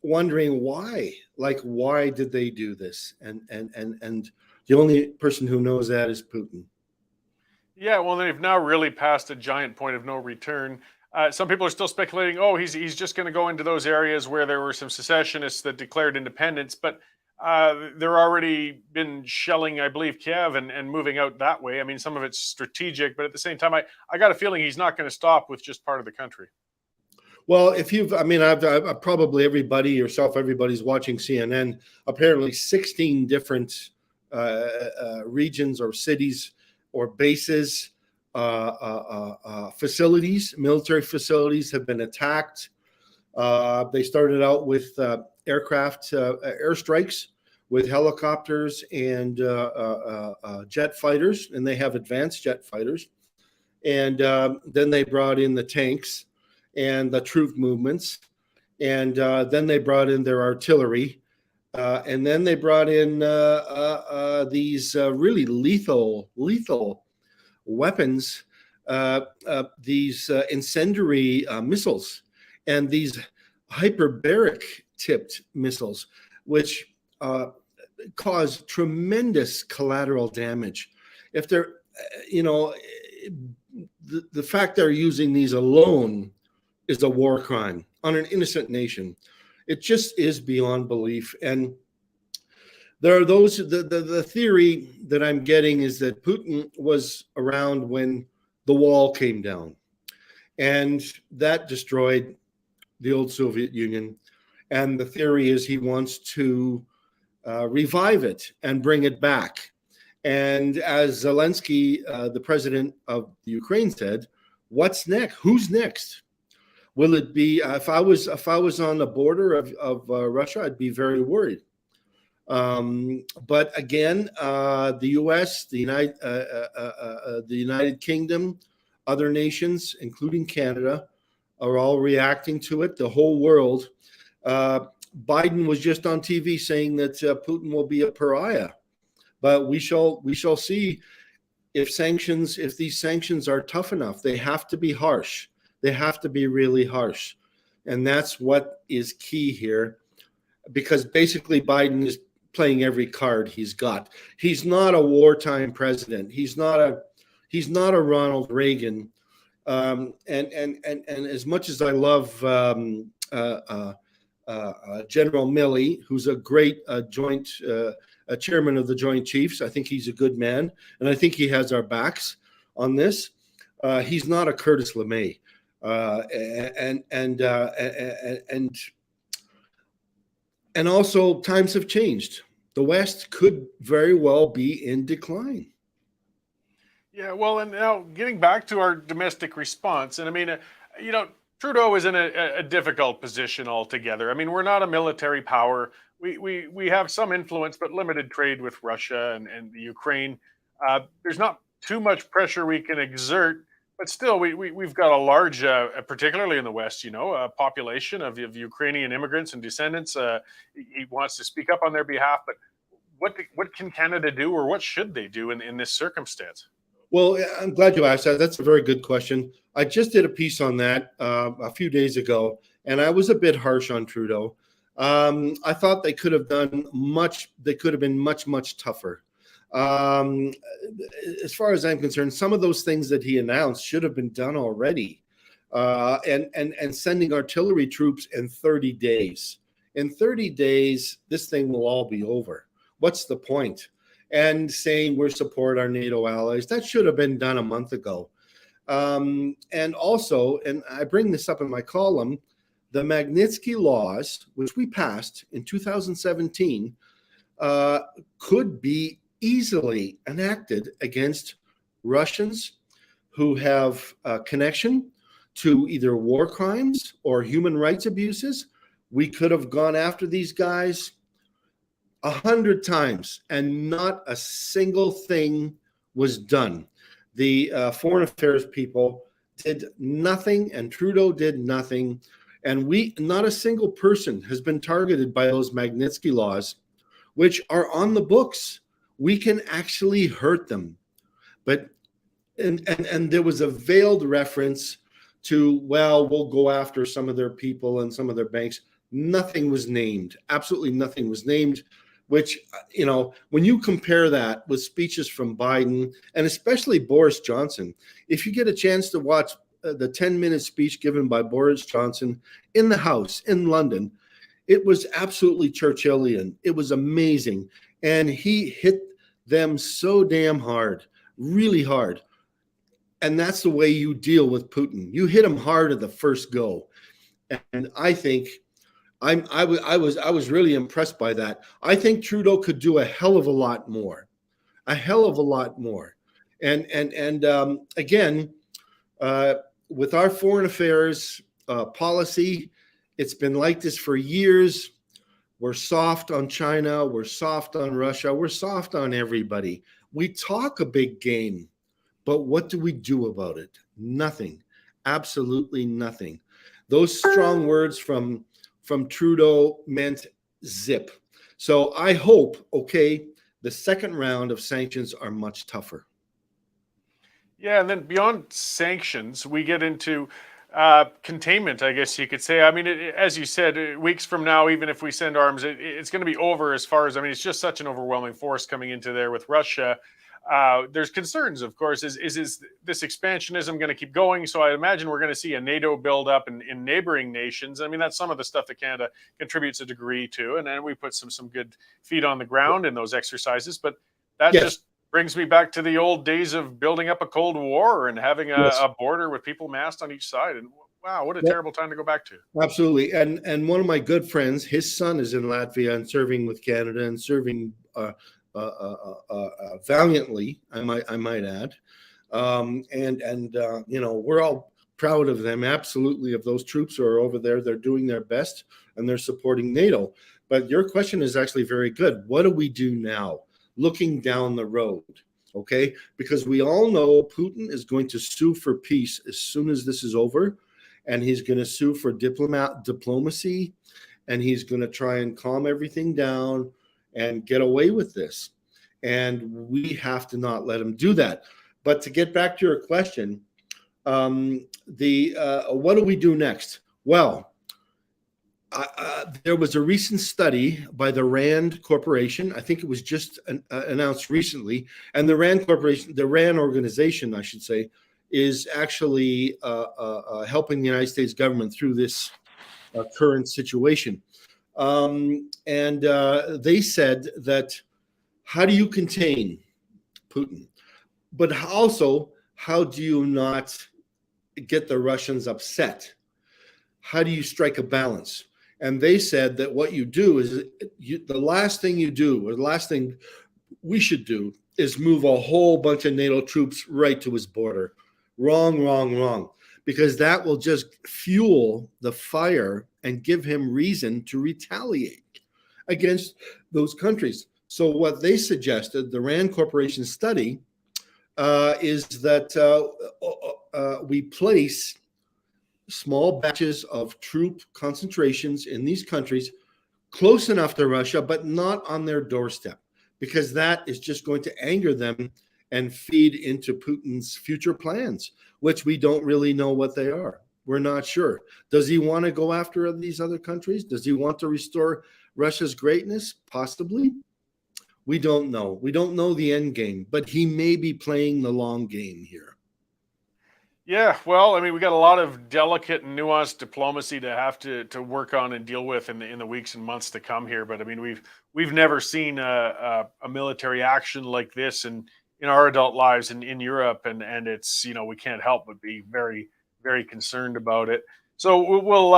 wondering why. Like, why did they do this? And the only person who knows that is Putin. Yeah, well, they've now really passed a giant point of no return. Some people are still speculating, oh, he's just going to go into those areas where there were some secessionists that declared independence, but they're already been shelling, I believe, Kiev and moving out that way. I mean, some of it's strategic, but at the same time, I got a feeling he's not going to stop with just part of the country. Well, I've probably everybody's watching CNN. Apparently 16 different regions or cities or bases, facilities, military facilities have been attacked. They started out with airstrikes with helicopters and jet fighters, and they have advanced jet fighters. And then they brought in the tanks and the troop movements, and then they brought in their artillery, and then they brought in these really lethal weapons, these incendiary missiles, and these hyperbaric tipped missiles, which cause tremendous collateral damage. If they're, the fact they're using these alone is a war crime on an innocent nation. It just is beyond belief. And there are those, the theory that I'm getting is that Putin was around when the wall came down, and that destroyed the old Soviet Union. And the theory is he wants to revive it and bring it back. And as Zelensky, the president of Ukraine, said, what's next? Who's next? Will it be, if I was on the border of Russia, I'd be very worried. But again, the U.S., the United Kingdom, other nations, including Canada, are all reacting to it. The whole world. Biden was just on TV saying that Putin will be a pariah, but we shall see if these sanctions are tough enough. They have to be harsh. They have to be really harsh, and that's what is key here, because basically Biden is playing every card he's got. He's not a wartime president. He's not a Ronald Reagan. And as much as I love General Milley, who's a great joint chairman of the Joint Chiefs, I think he's a good man, and I think he has our backs on this. He's not a Curtis LeMay, and also times have changed. The West could very well be in decline. Yeah, well, and now getting back to our domestic response, and I mean, Trudeau is in a difficult position altogether. I mean, we're not a military power. We have some influence, but limited trade with Russia and the Ukraine. There's not too much pressure we can exert, but still, we've got a large, particularly in the West, a population of Ukrainian immigrants and descendants. He wants to speak up on their behalf, but what can Canada do, or what should they do in this circumstance? Well, I'm glad you asked that. That's a very good question. I just did a piece on that a few days ago, and I was a bit harsh on Trudeau. I thought they could have done much. They could have been much tougher. As far as I'm concerned, some of those things that he announced should have been done already. And sending artillery troops in 30 days. In 30 days, this thing will all be over. What's the point? And saying we support our NATO allies, that should have been done a month ago. And also, and I bring this up in my column, the Magnitsky laws, which we passed in 2017, could be easily enacted against Russians who have a connection to either war crimes or human rights abuses. We could have gone after these guys 100 times, and not a single thing was done. The foreign affairs people did nothing, and Trudeau did nothing, and not a single person has been targeted by those Magnitsky laws, which are on the books. We can actually hurt them, but and there was a veiled reference to, well, we'll go after some of their people and some of their banks. Nothing was named. Absolutely nothing was named. Which, when you compare that with speeches from Biden and especially Boris Johnson, if you get a chance to watch the 10-minute speech given by Boris Johnson in the House in London, it was absolutely Churchillian. It was amazing. And he hit them so damn hard, really hard. And that's the way you deal with Putin. You hit him hard at the first go. And I think I was really impressed by that. I think Trudeau could do a hell of a lot more, And again, with our foreign affairs policy, it's been like this for years. We're soft on China. We're soft on Russia. We're soft on everybody. We talk a big game, but what do we do about it? Nothing. Absolutely nothing. Those strong words from Trudeau meant zip. So I hope, the second round of sanctions are much tougher. Yeah, and then beyond sanctions, we get into containment, I guess you could say. I mean, as you said, weeks from now, even if we send arms, it's going to be over as far as, it's just such an overwhelming force coming into there with Russia. there's concerns, of course, is this expansionism going to keep going? So I imagine we're going to see a NATO buildup in neighboring nations. I mean, that's some of the stuff that Canada contributes a degree to, and then we put some good feet on the ground in those exercises. But that just brings me back to the old days of building up a Cold War and having a border with people massed on each side. And wow, what a terrible time to go back to. Absolutely. And one of my good friends, his son is in Latvia and serving with Canada and serving valiantly, I might add. We're all proud of them, absolutely, of those troops who are over there. They're doing their best and they're supporting NATO. But your question is actually very good. What do we do now, looking down the road? Okay, because we all know Putin is going to sue for peace as soon as this is over, and he's going to sue for diplomacy, and he's going to try and calm everything down and get away with this. And we have to not let him do that. But to get back to your question, what do we do next? Well, there was a recent study by the RAND Corporation. I think it was just announced recently. And the RAND Corporation, the RAND organization, I should say, is actually helping the United States government through this current situation. And they said that, how do you contain Putin? But also, how do you not get the Russians upset? How do you strike a balance? And they said that what you do is the last thing you do, or the last thing we should do, is move a whole bunch of NATO troops right to his border. Wrong. Because that will just fuel the fire and give him reason to retaliate against those countries. So what they suggested, the RAND Corporation study, is that we place small batches of troop concentrations in these countries close enough to Russia, but not on their doorstep, because that is just going to anger them and feed into Putin's future plans, which we don't really know what they are. We're not sure. Does he want to go after these other countries? Does he want to restore Russia's greatness? Possibly. We don't know. We don't know the end game, but he may be playing the long game here. Yeah, well, I mean, we got a lot of delicate and nuanced diplomacy to have to work on and deal with in the weeks and months to come here. But I mean, we've never seen a military action like this in our adult lives in Europe, and it's, we can't help but be very, very concerned about it. So we'll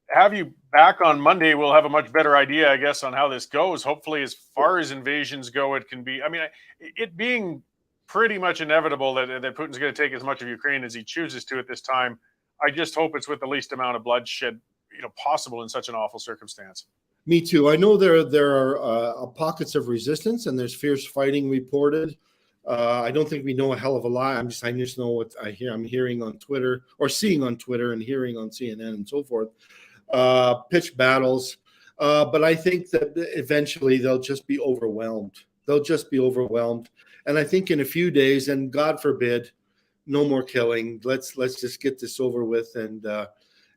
have you back on Monday. We'll have a much better idea, I guess, on how this goes. Hopefully, as far as invasions go, it can be. I mean, it being pretty much inevitable that Putin's going to take as much of Ukraine as he chooses to at this time. I just hope it's with the least amount of bloodshed, possible in such an awful circumstance. Me too. I know there are pockets of resistance and there's fierce fighting reported. I don't think we know a hell of a lot. I just know what I'm hearing on Twitter, or seeing on Twitter and hearing on CNN and so forth. Pitched battles. But I think that eventually they'll just be overwhelmed. And I think in a few days, and God forbid, no more killing. Let's just get this over with, and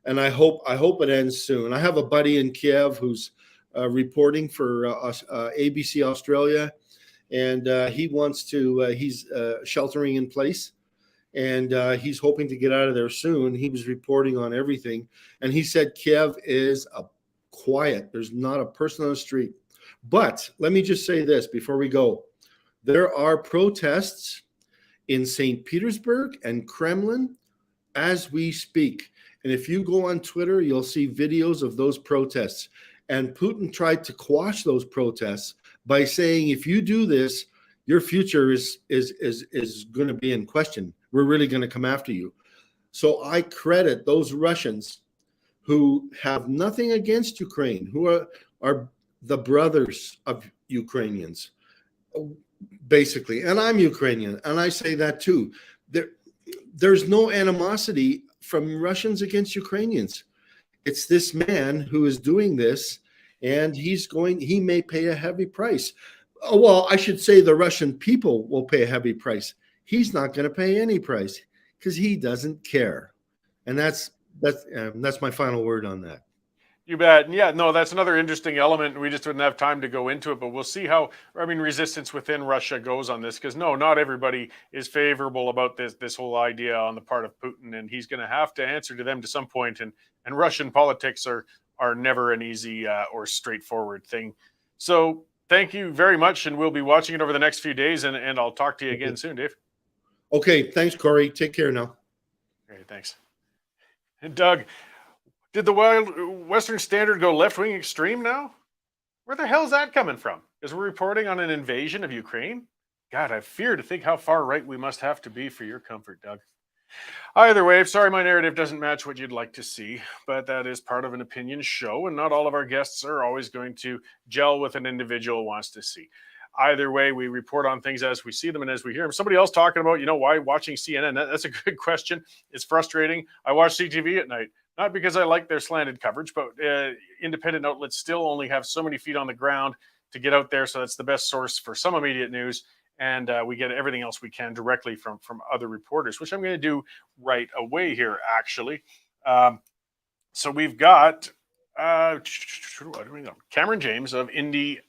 I hope it ends soon. I have a buddy in Kiev who's reporting for ABC Australia, and he wants to. He's sheltering in place, and he's hoping to get out of there soon. He was reporting on everything, and he said Kiev is quiet. There's not a person on the street. But let me just say this before we go. There are protests in St. Petersburg and Kremlin as we speak. And if you go on Twitter, you'll see videos of those protests. And Putin tried to quash those protests by saying, if you do this, your future is going to be in question. We're really going to come after you. So I credit those Russians who have nothing against Ukraine, who are the brothers of Ukrainians, basically. And I'm Ukrainian, and I say that too. There's no animosity from Russians against Ukrainians. It's this man who is doing this, and he may pay a heavy price. Well, I should say the Russian people will pay a heavy price. He's not going to pay any price because he doesn't care. And that's my final word on that. You bet. And yeah, no, that's another interesting element. We just wouldn't have time to go into it, but we'll see how, I mean, resistance within Russia goes on this, because no, not everybody is favorable about this whole idea on the part of Putin, and he's going to have to answer to them to some point. And Russian politics are never an easy or straightforward thing. So thank you very much, and we'll be watching it over the next few days, and I'll talk to you again soon, Dave. Okay, thanks, Cory. Take care now. Okay, thanks. And Doug, did the Western Standard go left-wing extreme now? Where the hell's that coming from? Because we're reporting on an invasion of Ukraine? God, I fear to think how far right we must have to be for your comfort, Doug. Either way, sorry my narrative doesn't match what you'd like to see, but that is part of an opinion show, and not all of our guests are always going to gel with an individual wants to see. Either way, we report on things as we see them and as we hear them. Somebody else talking about, why watching CNN? That's a good question. It's frustrating. I watch CTV at night. Not because I like their slanted coverage, but independent outlets still only have so many feet on the ground to get out there. So that's the best source for some immediate news. And we get everything else we can directly from other reporters, which I'm going to do right away here, actually. So we've got Cameron James of Indy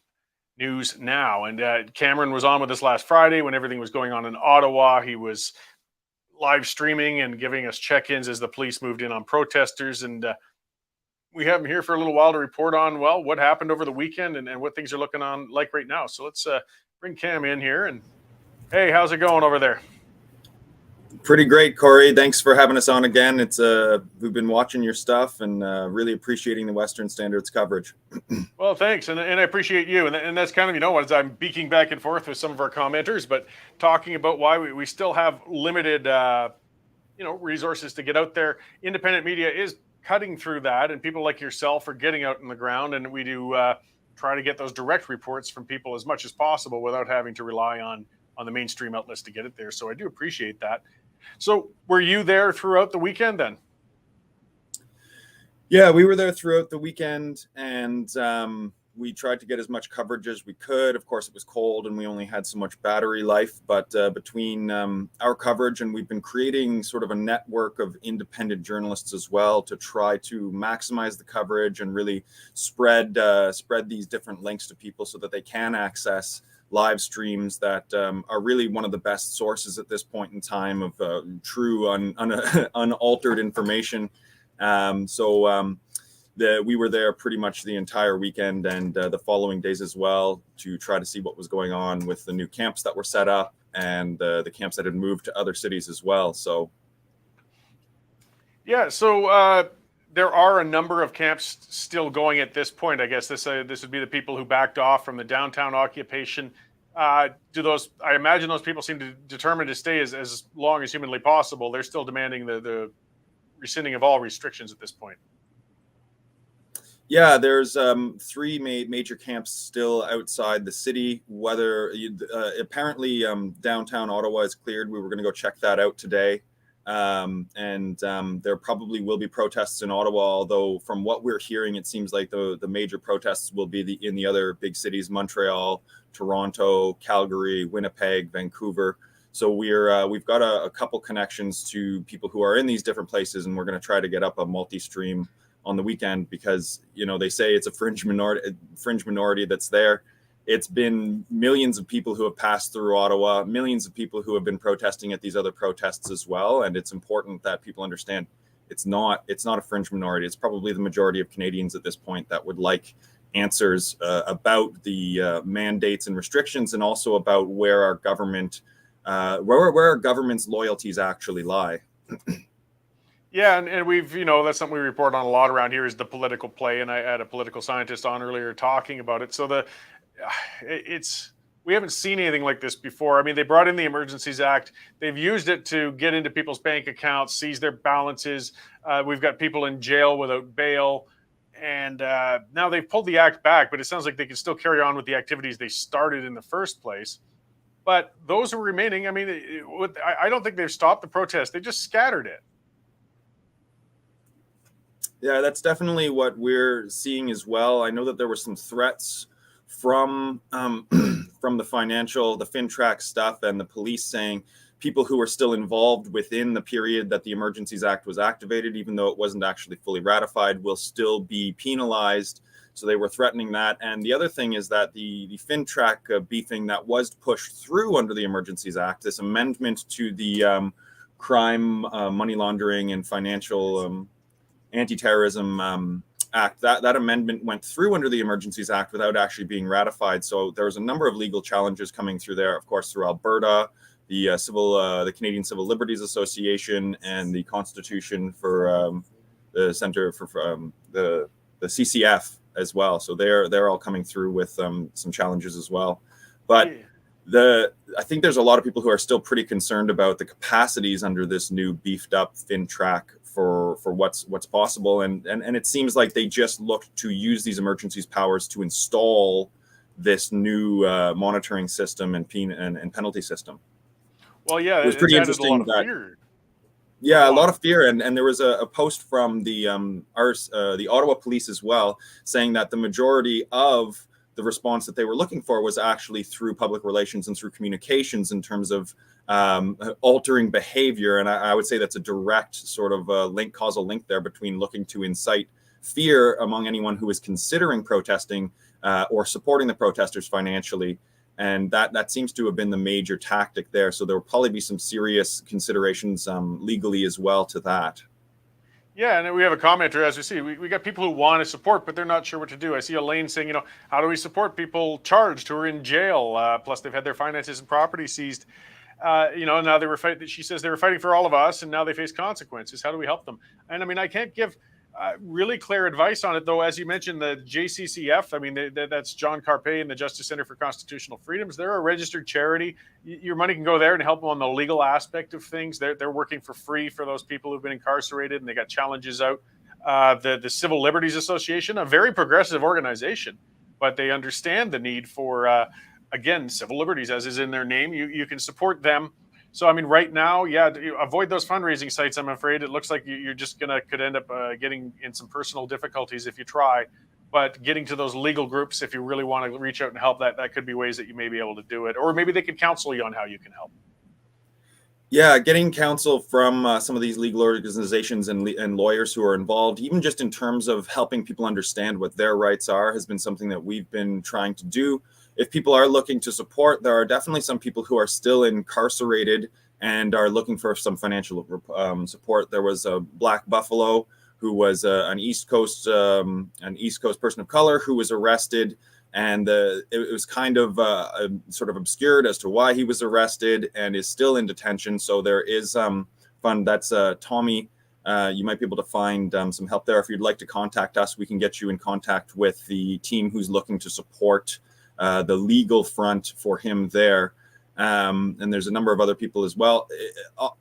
News Now. And Cameron was on with us last Friday when everything was going on in Ottawa. He was live streaming and giving us check-ins as the police moved in on protesters. And we have him here for a little while to report on, well, what happened over the weekend and what things are looking on like right now. So let's bring Cam in here. And hey, how's it going over there? Pretty great, Cory. Thanks for having us on again. It's we've been watching your stuff and really appreciating the Western Standard's coverage. Well, thanks, and I appreciate you. And that's kind of, as I'm beaking back and forth with some of our commenters, but talking about why we still have limited, resources to get out there. Independent media is cutting through that, and people like yourself are getting out on the ground, and we do try to get those direct reports from people as much as possible without having to rely on the mainstream outlets to get it there. So I do appreciate that. So were you there throughout the weekend then? Yeah, we were there throughout the weekend, and we tried to get as much coverage as we could. Of course, it was cold and we only had so much battery life, but between our coverage, and we've been creating sort of a network of independent journalists as well to try to maximize the coverage and really spread these different links to people so that they can access live streams that are really one of the best sources at this point in time of true unaltered information. We were there pretty much the entire weekend and the following days as well to try to see what was going on with the new camps that were set up and the camps that had moved to other cities as well. So yeah, so there are a number of camps still going at this point. I guess this would be the people who backed off from the downtown occupation. I imagine those people seem determined to stay as long as humanly possible. They're still demanding the rescinding of all restrictions at this point. Yeah, there's three major camps still outside the city. Apparently downtown Ottawa is cleared. We were going to go check that out today. There probably will be protests in Ottawa, although from what we're hearing, it seems like the major protests will be in the other big cities, Montreal, Toronto, Calgary, Winnipeg, Vancouver. So we've got a couple connections to people who are in these different places, and we're going to try to get up a multi-stream on the weekend because, they say it's a fringe minority that's there. It's been millions of people who have passed through Ottawa, millions of people who have been protesting at these other protests as well. And it's important that people understand it's not a fringe minority. It's probably the majority of Canadians at this point that would like answers about the mandates and restrictions, and also about where our government, where our government's loyalties actually lie. Yeah, and we've, that's something we report on a lot around here is the political play. And I had a political scientist on earlier talking about it. So we haven't seen anything like this before. I mean, they brought in the Emergencies Act. They've used it to get into people's bank accounts, seize their balances. We've got people in jail without bail. And now they've pulled the act back, but it sounds like they can still carry on with the activities they started in the first place. But those who are remaining, I mean, I don't think they've stopped the protest. They just scattered it. Yeah, that's definitely what we're seeing as well. I know that there were some threats from the FinTrack stuff and the police saying people who are still involved within the period that the Emergencies Act was activated, even though it wasn't actually fully ratified, will still be penalized. So they were threatening that. And the other thing is that the FinTrack beefing that was pushed through under the Emergencies Act, this amendment to the crime, money laundering, and financial anti-terrorism Act, that amendment went through under the Emergencies Act without actually being ratified. So there's a number of legal challenges coming through there, of course, through Alberta, the Canadian Civil Liberties Association, and the Constitution for the Center for the CCF as well. So they're all coming through with some challenges as well. But I think there's a lot of people who are still pretty concerned about the capacities under this new beefed up FinTrack for what's possible. And it seems like they just looked to use these emergencies powers to install this new monitoring system and penalty system. Well, yeah, it was pretty interesting that. Yeah, a lot of fear, and there was a post from the Ottawa police as well, saying that the majority of the response that they were looking for was actually through public relations and through communications in terms of altering behavior. And I would say that's a direct sort of causal link there between looking to incite fear among anyone who is considering protesting or supporting the protesters financially. And that seems to have been the major tactic there. So there will probably be some serious considerations legally as well to that. Yeah, and we have a commenter, as we see. We got people who want to support, but they're not sure what to do. I see Elaine saying, how do we support people charged who are in jail? Plus, they've had their finances and property seized. Now they were fighting. She says they were fighting for all of us, and now they face consequences. How do we help them? And I mean, I can't give really clear advice on it, though. As you mentioned, the JCCF, I mean, that's John Carpe and the Justice Center for Constitutional Freedoms. They're a registered charity. Your money can go there and help them on the legal aspect of things. They're working for free for those people who've been incarcerated, and they got challenges out. The Civil Liberties Association, a very progressive organization, but they understand the need for, again, civil liberties, as is in their name. You can support them. So, I mean, right now, avoid those fundraising sites. I'm afraid it looks like you're just could end up getting in some personal difficulties if you try. But getting to those legal groups, if you really want to reach out and help, that could be ways that you may be able to do it. Or maybe they could counsel you on how you can help. Yeah, getting counsel from some of these legal organizations and lawyers who are involved, even just in terms of helping people understand what their rights are, has been something that we've been trying to do. If people are looking to support, there are definitely some people who are still incarcerated and are looking for some financial support. There was a Black Buffalo who was an East Coast person of color who was arrested, and it was kind of sort of obscured as to why he was arrested and is still in detention. So there is fund. That's Tommy. You might be able to find some help there. If you'd like to contact us, we can get you in contact with the team who's looking to support the legal front for him there. And there's a number of other people as well.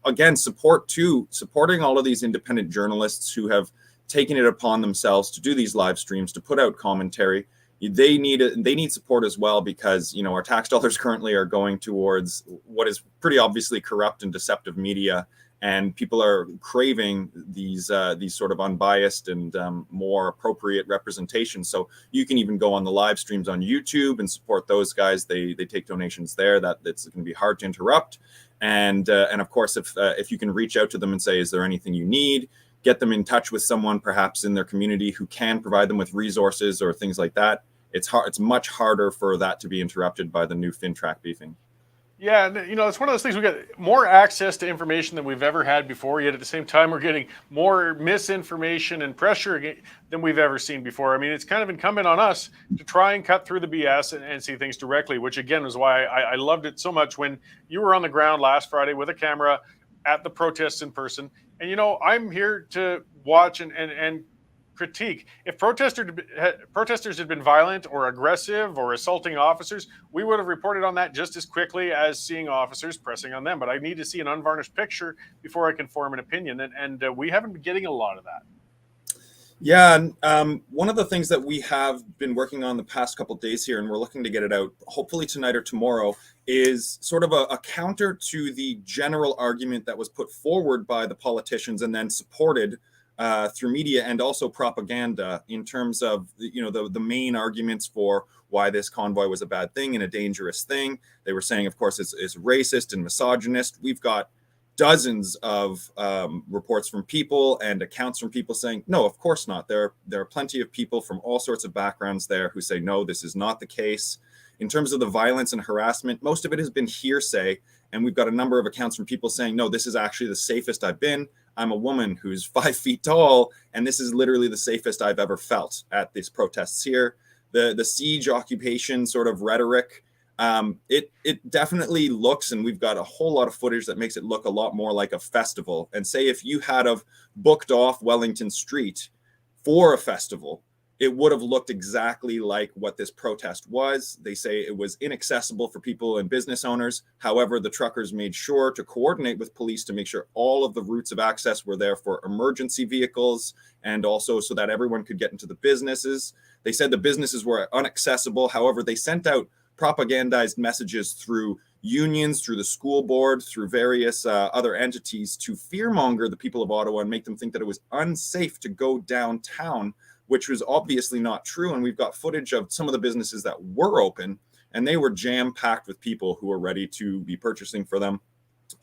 Again, supporting all of these independent journalists who have taken it upon themselves to do these live streams, to put out commentary. They need support as well, because our tax dollars currently are going towards what is pretty obviously corrupt and deceptive media, and people are craving these sort of unbiased and more appropriate representation. So you can even go on the live streams on YouTube and support those guys. They take donations there. That's going to be hard to interrupt. And of course, if you can reach out to them and say, is there anything you need? Get them in touch with someone perhaps in their community who can provide them with resources or things like that. It's much harder for that to be interrupted by the new FinTrack beefing. Yeah, it's one of those things. We got more access to information than we've ever had before, yet at the same time, we're getting more misinformation and pressure than we've ever seen before. I mean, it's kind of incumbent on us to try and cut through the BS and see things directly, which again is why I loved it so much when you were on the ground last Friday with a camera at the protests in person. And, I'm here to watch and critique. If protesters had been violent or aggressive or assaulting officers, we would have reported on that just as quickly as seeing officers pressing on them. But I need to see an unvarnished picture before I can form an opinion. And we haven't been getting a lot of that. Yeah, one of the things that we have been working on the past couple of days here, and we're looking to get it out hopefully tonight or tomorrow, is sort of a counter to the general argument that was put forward by the politicians and then supported through media and also propaganda in terms of the main arguments for why this convoy was a bad thing and a dangerous thing. They were saying, of course, it's racist and misogynist. We've got dozens of reports from people and accounts from people saying, no, of course not. There are plenty of people from all sorts of backgrounds there who say, no, this is not the case. In terms of the violence and harassment, most of it has been hearsay. And we've got a number of accounts from people saying, no, this is actually the safest I've been. I'm a woman who's 5 feet tall, and this is literally the safest I've ever felt at these protests here. The siege occupation sort of rhetoric, it definitely looks, and we've got a whole lot of footage that makes it look a lot more like a festival. And say if you had have booked off Wellington Street for a festival, it would have looked exactly like what this protest was. They say it was inaccessible for people and business owners. However, the truckers made sure to coordinate with police to make sure all of the routes of access were there for emergency vehicles and also so that everyone could get into the businesses. They said the businesses were inaccessible. However, they sent out propagandized messages through unions, through the school board, through various other entities to fearmonger the people of Ottawa and make them think that it was unsafe to go downtown, which was obviously not true. And we've got footage of some of the businesses that were open and they were jam-packed with people who were ready to be purchasing for them.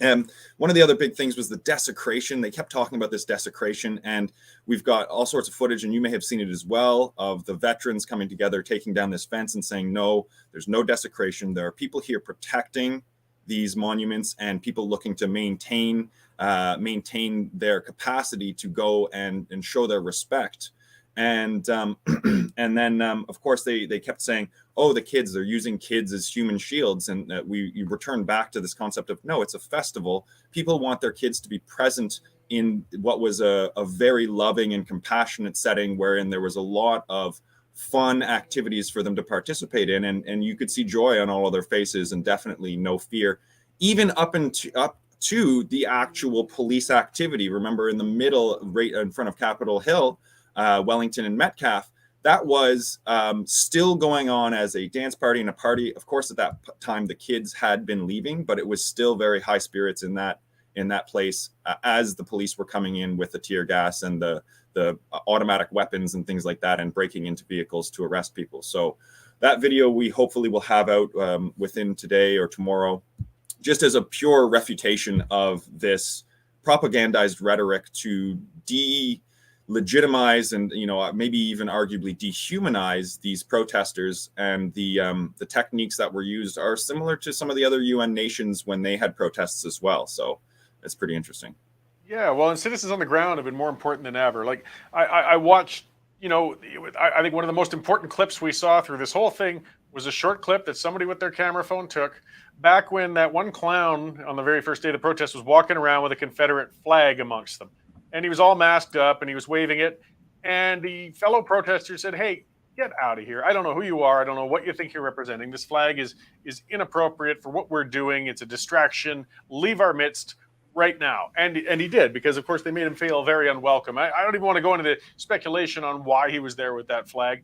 And one of the other big things was the desecration. They kept talking about this desecration, and we've got all sorts of footage, and you may have seen it as well, of the veterans coming together, taking down this fence and saying, no, there's no desecration. There are people here protecting these monuments and people looking to maintain their capacity to go and show their respect. And and then of course they kept saying, oh, the kids, they're using kids as human shields. And we return back to this concept of, no, it's a festival. People want their kids to be present in what was a very loving and compassionate setting wherein there was a lot of fun activities for them to participate in. And you could see joy on all of their faces and definitely no fear, even up to the actual police activity. Remember, in the middle, right in front of Capitol Hill, Wellington and Metcalfe, that was still going on as a dance party and a party. Of course, at that time, the kids had been leaving, but it was still very high spirits in that place as the police were coming in with the tear gas and the automatic weapons and things like that and breaking into vehicles to arrest people. So that video we hopefully will have out within today or tomorrow, just as a pure refutation of this propagandized rhetoric to legitimize and maybe even arguably dehumanize these protesters. And the techniques that were used are similar to some of the other UN nations when they had protests as well. So it's pretty interesting. Yeah, well, and citizens on the ground have been more important than ever. Like I watched, I think one of the most important clips we saw through this whole thing was a short clip that somebody with their camera phone took back when that one clown on the very first day of the protest was walking around with a Confederate flag amongst them. And he was all masked up and he was waving it. And the fellow protesters said, hey, get out of here. I don't know who you are. I don't know what you think you're representing. This flag is inappropriate for what we're doing. It's a distraction. Leave our midst right now. And he did, because of course they made him feel very unwelcome. I don't even want to go into the speculation on why he was there with that flag.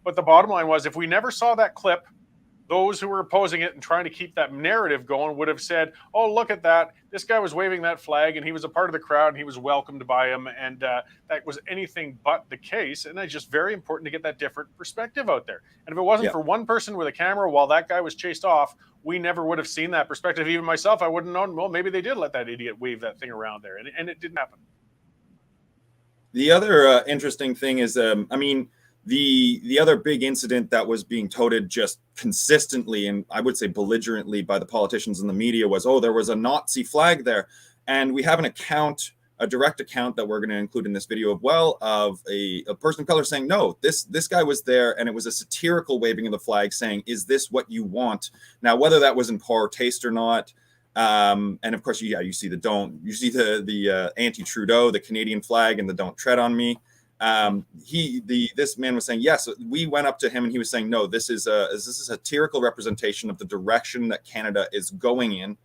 But the bottom line was, if we never saw that clip, those who were opposing it and trying to keep that narrative going would have said, oh, look at that. This guy was waving that flag and he was a part of the crowd and he was welcomed by him. And that was anything but the case. And it's just very important to get that different perspective out there. And if it wasn't for one person with a camera while that guy was chased off, we never would have seen that perspective. Even myself, I wouldn't have known, well, maybe they did let that idiot wave that thing around there. And it didn't happen. The other interesting thing is, the other big incident that was being touted just consistently and I would say belligerently by the politicians and the media was, oh, there was a Nazi flag there. And we have a direct account that we're going to include in this video as well of a person of color saying, no, this guy was there and it was a satirical waving of the flag saying, is this what you want? Now, whether that was in poor taste or not, and of course, you see the anti-Trudeau, the Canadian flag and the don't tread on me. This man was saying, yes, we went up to him and he was saying, no, this is a satirical representation of the direction that Canada is going in.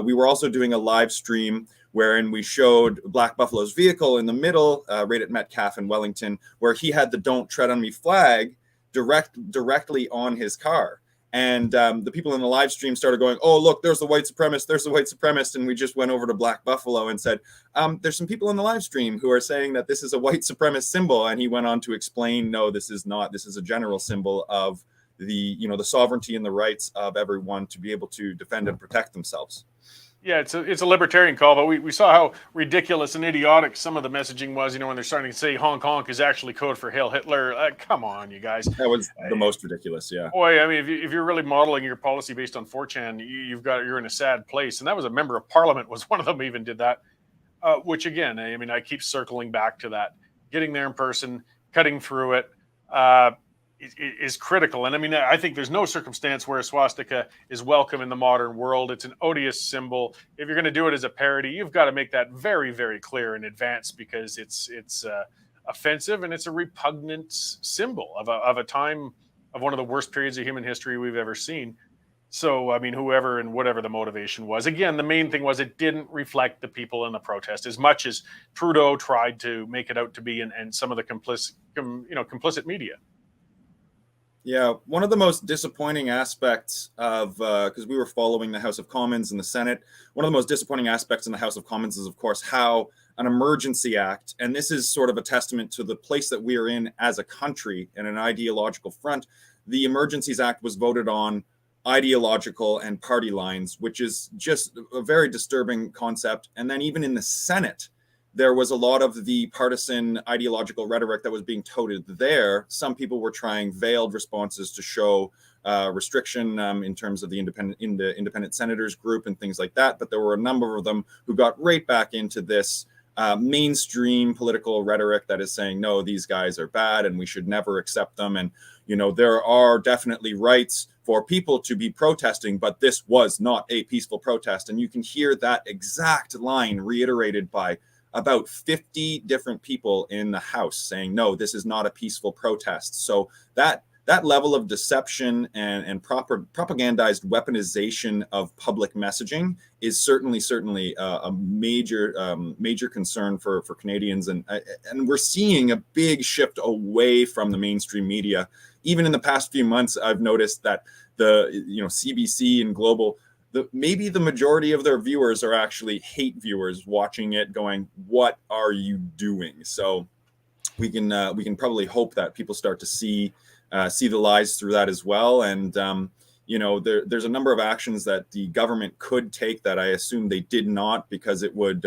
We were also doing a live stream wherein we showed Black Buffalo's vehicle in the middle, right at Metcalfe and Wellington, where he had the don't tread on me flag directly on his car. And the people in the live stream started going, oh, look, there's the white supremacist, there's the white supremacist. And we just went over to Black Buffalo and said, there's some people in the live stream who are saying that this is a white supremacist symbol. And he went on to explain, no, this is not. This is a general symbol of the sovereignty and the rights of everyone to be able to defend and protect themselves. Yeah, it's a libertarian call, but we saw how ridiculous and idiotic some of the messaging was, when they're starting to say honk honk is actually code for Hail Hitler. Come on, you guys. That was the most ridiculous, yeah. Boy, I mean, if you're really modeling your policy based on 4chan, you're in a sad place. And that was a member of parliament was one of them even did that, which again, I mean, I keep circling back to that. Getting there in person, cutting through it, is critical. And I mean, I think there's no circumstance where a swastika is welcome in the modern world. It's an odious symbol. If you're going to do it as a parody, you've got to make that very, very clear in advance, because it's offensive and it's a repugnant symbol of a time of one of the worst periods of human history we've ever seen. So, I mean, whoever and whatever the motivation was, again, the main thing was it didn't reflect the people in the protest as much as Trudeau tried to make it out to be, and some of the complicit media. Yeah, one of the most disappointing aspects of, because we were following the House of Commons and the Senate, one of the most disappointing aspects in the House of Commons is, of course, how an emergency act, and this is sort of a testament to the place that we are in as a country and an ideological front, the Emergencies Act was voted on ideological and party lines, which is just a very disturbing concept. And then even in the Senate, there was a lot of the partisan ideological rhetoric that was being toted there. Some people were trying veiled responses to show restriction in terms of the independent senators group and things like that. But there were a number of them who got right back into this mainstream political rhetoric that is saying, no, these guys are bad and we should never accept them. And, there are definitely rights for people to be protesting, but this was not a peaceful protest. And you can hear that exact line reiterated by about 50 different people in the House saying, no, this is not a peaceful protest. So that level of deception and propagandized weaponization of public messaging is certainly a major concern for Canadians. And we're seeing a big shift away from the mainstream media. Even in the past few months, I've noticed that the CBC and Global, maybe the majority of their viewers are actually hate viewers watching it going, what are you doing? So we can probably hope that people start to see the lies through that as well. And there's a number of actions that the government could take that I assume they did not, because it would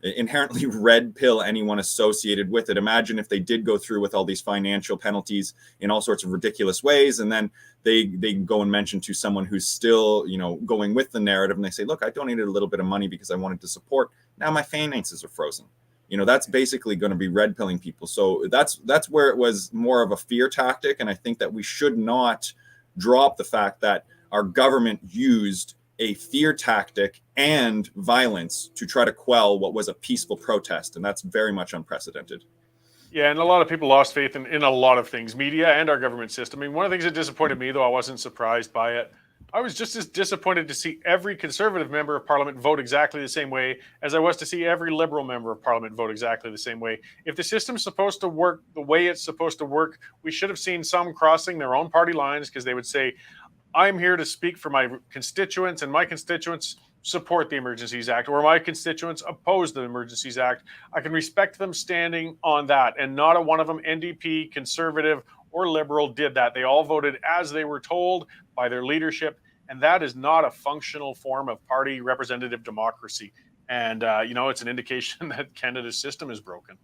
inherently red pill anyone associated with it. Imagine if they did go through with all these financial penalties in all sorts of ridiculous ways, and then they go and mention to someone who's still going with the narrative, and they say, look, I donated a little bit of money because I wanted to support. Now my finances are frozen. That's basically going to be red pilling people. So that's where it was more of a fear tactic. And I think that we should not drop the fact that our government used a fear tactic and violence to try to quell what was a peaceful protest. And that's very much unprecedented. Yeah, and a lot of people lost faith in a lot of things, media and our government system. I mean, one of the things that disappointed me, though I wasn't surprised by it, I was just as disappointed to see every Conservative member of Parliament vote exactly the same way as I was to see every Liberal member of Parliament vote exactly the same way. If the system's supposed to work the way it's supposed to work, we should have seen some crossing their own party lines, because they would say, I'm here to speak for my constituents, and my constituents support the Emergencies Act, or my constituents oppose the Emergencies Act. I can respect them standing on that, and not a one of them, NDP, Conservative, or Liberal, did that. They all voted as they were told by their leadership, and that is not a functional form of party representative democracy. And, it's an indication that Canada's system is broken.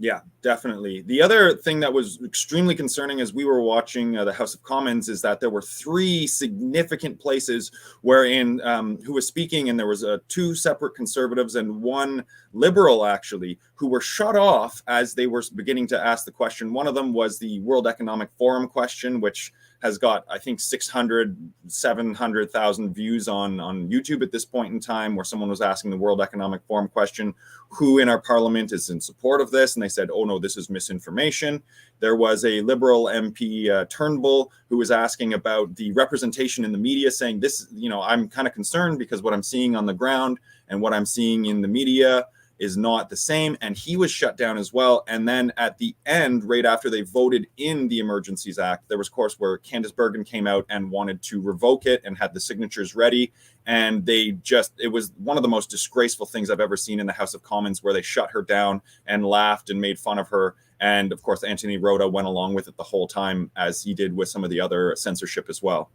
Yeah, definitely. The other thing that was extremely concerning as we were watching the House of Commons is that there were three significant places wherein who was speaking, and there was two separate Conservatives and one Liberal, actually, who were shut off as they were beginning to ask the question. One of them was the World Economic Forum question, which has got, I think, 700,000 views on YouTube at this point in time, where someone was asking the World Economic Forum question, who in our parliament is in support of this? And they said, oh no, this is misinformation. There was a Liberal MP, Turnbull, who was asking about the representation in the media, saying this, I'm kind of concerned because what I'm seeing on the ground and what I'm seeing in the media, is not the same, and he was shut down as well. And then at the end, right after they voted in the Emergencies Act, there was, of course, where Candace Bergen came out and wanted to revoke it and had the signatures ready, and it was one of the most disgraceful things I've ever seen in the House of Commons, where they shut her down and laughed and made fun of her. And of course, Anthony Rota went along with it the whole time, as he did with some of the other censorship as well.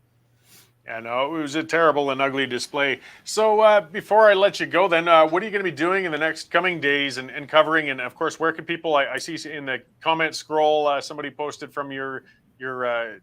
Yeah, no, it was a terrible and ugly display. So before I let you go, then, what are you going to be doing in the next coming days and covering? And of course, where can people? I see in the comment scroll somebody posted from your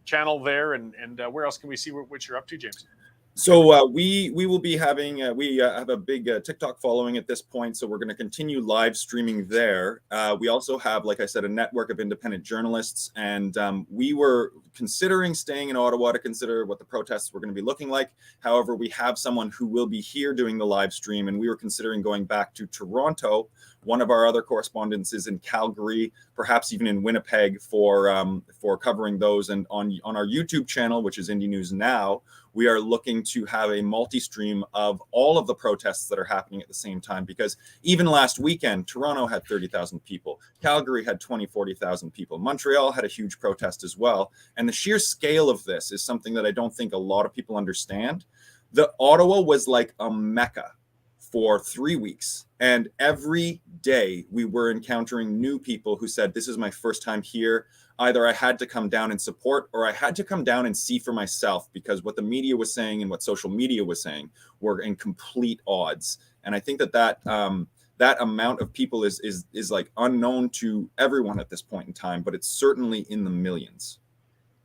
channel there, and where else can we see what you're up to, James? So we will be having we have a big TikTok following at this point, so we're going to continue live streaming there. We also have, like I said, a network of independent journalists, and we were considering staying in Ottawa to consider what the protests were going to be looking like. However, we have someone who will be here doing the live stream, and we were considering going back to Toronto. One of our other correspondents is in Calgary, perhaps even in Winnipeg, for covering those. And on our YouTube channel, which is Indy News Now, we are looking to have a multi-stream of all of the protests that are happening at the same time, because even last weekend, Toronto had 30,000 people. Calgary had 40,000 people. Montreal had a huge protest as well. And the sheer scale of this is something that I don't think a lot of people understand. The Ottawa was like a mecca for 3 weeks. And every day we were encountering new people who said, this is my first time here. Either I had to come down and support, or I had to come down and see for myself, because what the media was saying and what social media was saying were in complete odds. And I think that amount of people is like unknown to everyone at this point in time, but it's certainly in the millions.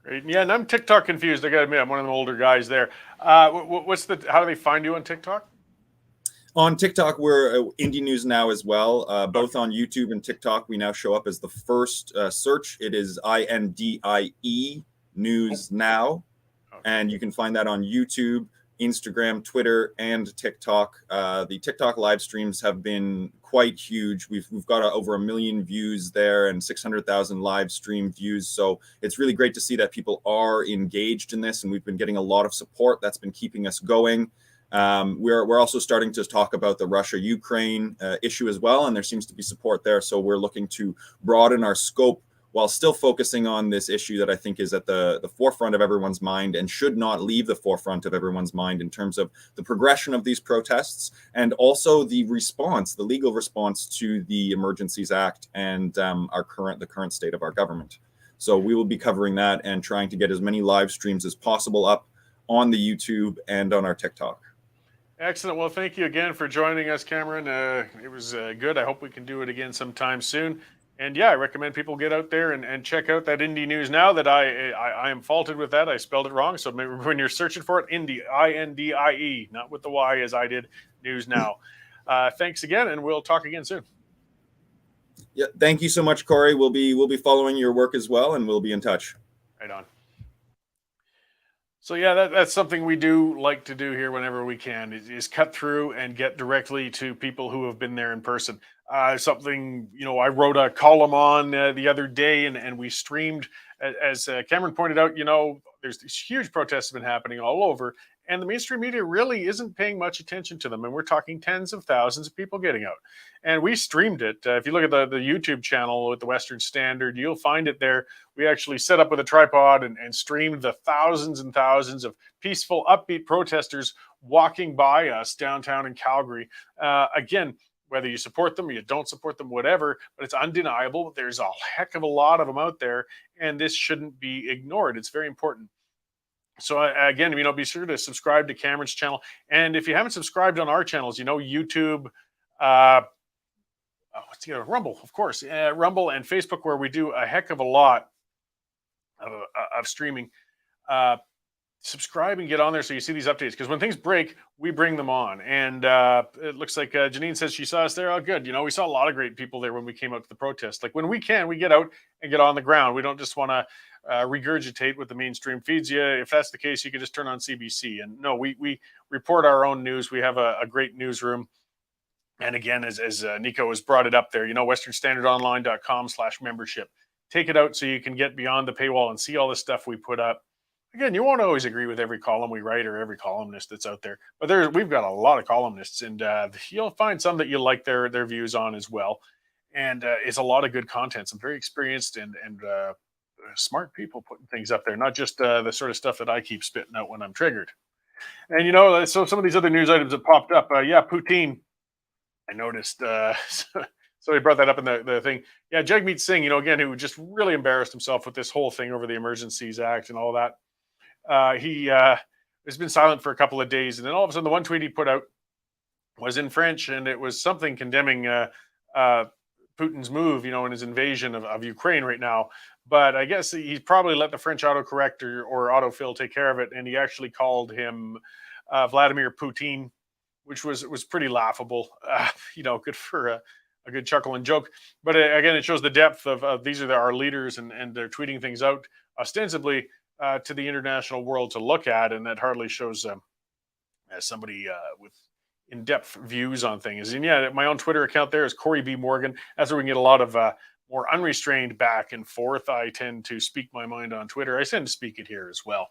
Great. Yeah, and I'm TikTok confused. I got to admit, I'm one of the older guys there. How do they find you on TikTok? On TikTok, we're Indy News Now as well. Both on YouTube and TikTok, we now show up as the first search. It is INDIE News Now. Okay. And you can find that on YouTube, Instagram, Twitter, and TikTok. The TikTok live streams have been quite huge. We've got over 1 million views there and 600,000 live stream views. So it's really great to see that people are engaged in this, and we've been getting a lot of support. That's been keeping us going. We're also starting to talk about the Russia-Ukraine issue as well, and there seems to be support there. So we're looking to broaden our scope while still focusing on this issue that I think is at the forefront of everyone's mind and should not leave the forefront of everyone's mind in terms of the progression of these protests, and also the legal response to the Emergencies Act and the current state of our government. So we will be covering that and trying to get as many live streams as possible up on the YouTube and on our TikTok. Excellent. Well, thank you again for joining us, Cameron. It was good. I hope we can do it again sometime soon. And yeah, I recommend people get out there and check out that Indy News Now. That I am faulted with that. I spelled it wrong. So maybe when you're searching for it, Indy, INDIE, not with the Y as I did, News Now. Thanks again, and we'll talk again soon. Yeah, thank you so much, Cory. We'll be following your work as well, and we'll be in touch. Right on. So yeah, that's something we do like to do here whenever we can, is cut through and get directly to people who have been there in person. Something, I wrote a column on the other day, and we streamed, as Cameron pointed out, there's these huge protests have been happening all over, and the mainstream media really isn't paying much attention to them. And we're talking tens of thousands of people getting out. And we streamed it. If you look at the YouTube channel with the Western Standard, you'll find it there. We actually set up with a tripod and streamed the thousands and thousands of peaceful, upbeat protesters walking by us downtown in Calgary. Again, whether you support them or you don't support them, whatever, but it's undeniable. There's a heck of a lot of them out there, and this shouldn't be ignored. It's very important. So again, be sure to subscribe to Cameron's channel. And if you haven't subscribed on our channels, YouTube, Rumble, of course, Rumble and Facebook, where we do a heck of a lot of streaming. Subscribe and get on there so you see these updates, because when things break, we bring them on. And it looks like Janine says she saw us there. Oh, good. We saw a lot of great people there when we came out to the protest. Like, when we can, we get out and get on the ground. We don't just want to regurgitate what the mainstream feeds you. If that's the case, you can just turn on CBC. And no, we report our own news. We have a great newsroom. And again, as Nico has brought it up there, westernstandardonline.com/membership. Take it out so you can get beyond the paywall and see all the stuff we put up. again, you won't always agree with every column we write or every columnist that's out there, but we've got a lot of columnists, and you'll find some that you like their views on as well. And it's a lot of good content, some very experienced and smart people putting things up there, not just the sort of stuff that I keep spitting out when I'm triggered. And so some of these other news items that popped up, poutine. I noticed. So he brought that up in the thing. Yeah, Jagmeet Singh, again, who just really embarrassed himself with this whole thing over the Emergencies Act and all that. He has been silent for a couple of days, and then all of a sudden, the one tweet he put out was in French, and it was something condemning Putin's move, in his invasion of Ukraine right now. But I guess he probably let the French autocorrect or autofill take care of it, and he actually called him Vladimir Putin, which was pretty laughable. Good for a good chuckle and joke. But again, it shows the depth of these are our leaders, and they're tweeting things out ostensibly to the international world to look at, and that hardly shows as somebody with in-depth views on things. And yeah, my own Twitter account there is Cory B. Morgan. That's where we can get a lot of more unrestrained back and forth. I tend to speak my mind on Twitter. I tend to speak it here as well,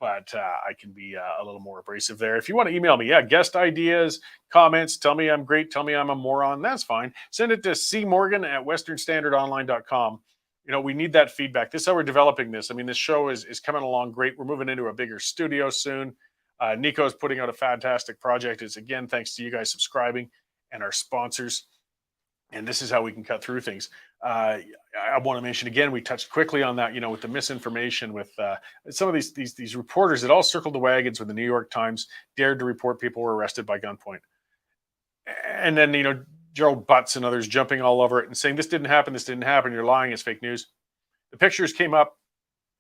but I can be a little more abrasive there. If you want to email me, guest ideas, comments, tell me I'm great, tell me I'm a moron, that's fine. Send it to cmorgan@westernstandardonline.com. We need that feedback. This is how we're developing this. I mean, this show is coming along great. We're moving into a bigger studio soon. Nico's putting out a fantastic project. It's, again, thanks to you guys subscribing and our sponsors. And this is how we can cut through things. I want to mention again, we touched quickly on that, with the misinformation, with some of these reporters that all circled the wagons when the New York Times dared to report people were arrested by gunpoint. And then, Gerald Butts and others jumping all over it and saying, this didn't happen, you're lying, it's fake news. The pictures came up.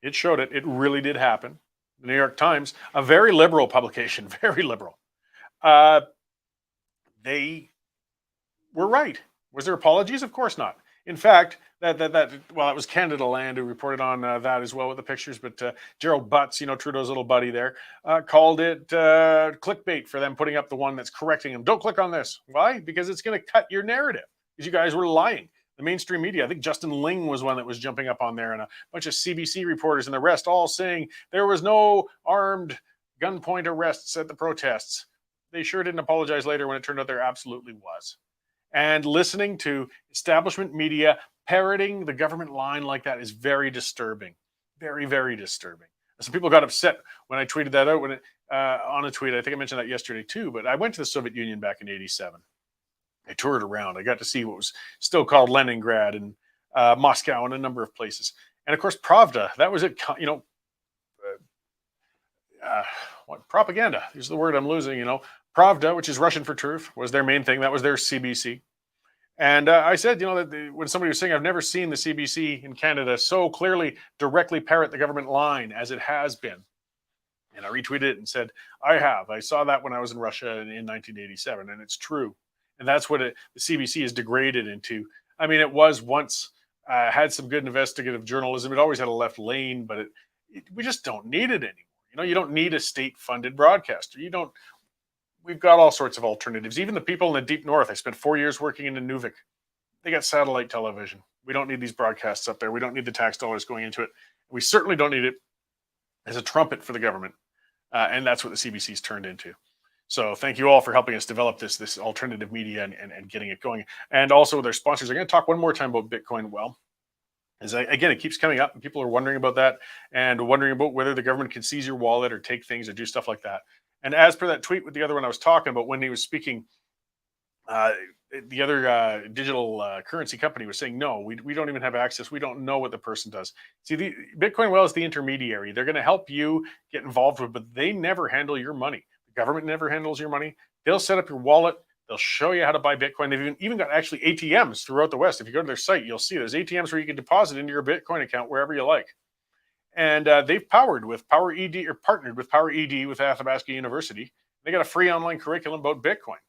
It showed it. It really did happen. The New York Times, a very liberal publication, very liberal. They were right. Was there apologies? Of course not. In fact, that it was Canada Land who reported on that as well with the pictures, but Gerald Butts, Trudeau's little buddy there, called it clickbait for them putting up the one that's correcting him. Don't click on this. Why? Because it's going to cut your narrative, because you guys were lying. The mainstream media, I think Justin Ling was one that was jumping up on there, and a bunch of CBC reporters and the rest all saying there was no armed gunpoint arrests at the protests. They sure didn't apologize later when it turned out there absolutely was. And listening to establishment media parroting the government line like that is very disturbing. Very, very disturbing. Some people got upset when I tweeted that out on a tweet. I think I mentioned that yesterday too, but I went to the Soviet Union back in '87. I toured around. I got to see what was still called Leningrad and Moscow and a number of places. And of course, Pravda, that was it. What propaganda is the word I'm losing, Pravda, which is Russian for truth, was their main thing. That was their CBC. And I said, that when somebody was saying, I've never seen the CBC in Canada so clearly directly parrot the government line as it has been. And I retweeted it and said, I have. I saw that when I was in Russia in 1987, and it's true. And that's what the CBC is degraded into. I mean, it was once had some good investigative journalism. It always had a left lane, but we just don't need it anymore. You don't need a state-funded broadcaster. We've got all sorts of alternatives. Even the people in the deep north. I spent 4 years working in Nunavut. They got satellite television. We don't need these broadcasts up there. We don't need the tax dollars going into it. We certainly don't need it as a trumpet for the government. And that's what the CBC's turned into. So thank you all for helping us develop this alternative media and getting it going. And also with our sponsors. I'm going to talk one more time about Bitcoin. Well, again, it keeps coming up and people are wondering about that and wondering about whether the government can seize your wallet or take things or do stuff like that. And as per that tweet with the other one I was talking about, when he was speaking, the other digital currency company was saying, no, we don't even have access. We don't know what the person does. See, the Bitcoin Well is the intermediary. They're going to help you get involved with, but they never handle your money. The government never handles your money. They'll set up your wallet. They'll show you how to buy Bitcoin. They've even got actually ATMs throughout the West. If you go to their site, you'll see there's ATMs where you can deposit into your Bitcoin account wherever you like. And they've partnered with Power ED with Athabasca University. They got a free online curriculum about Bitcoin.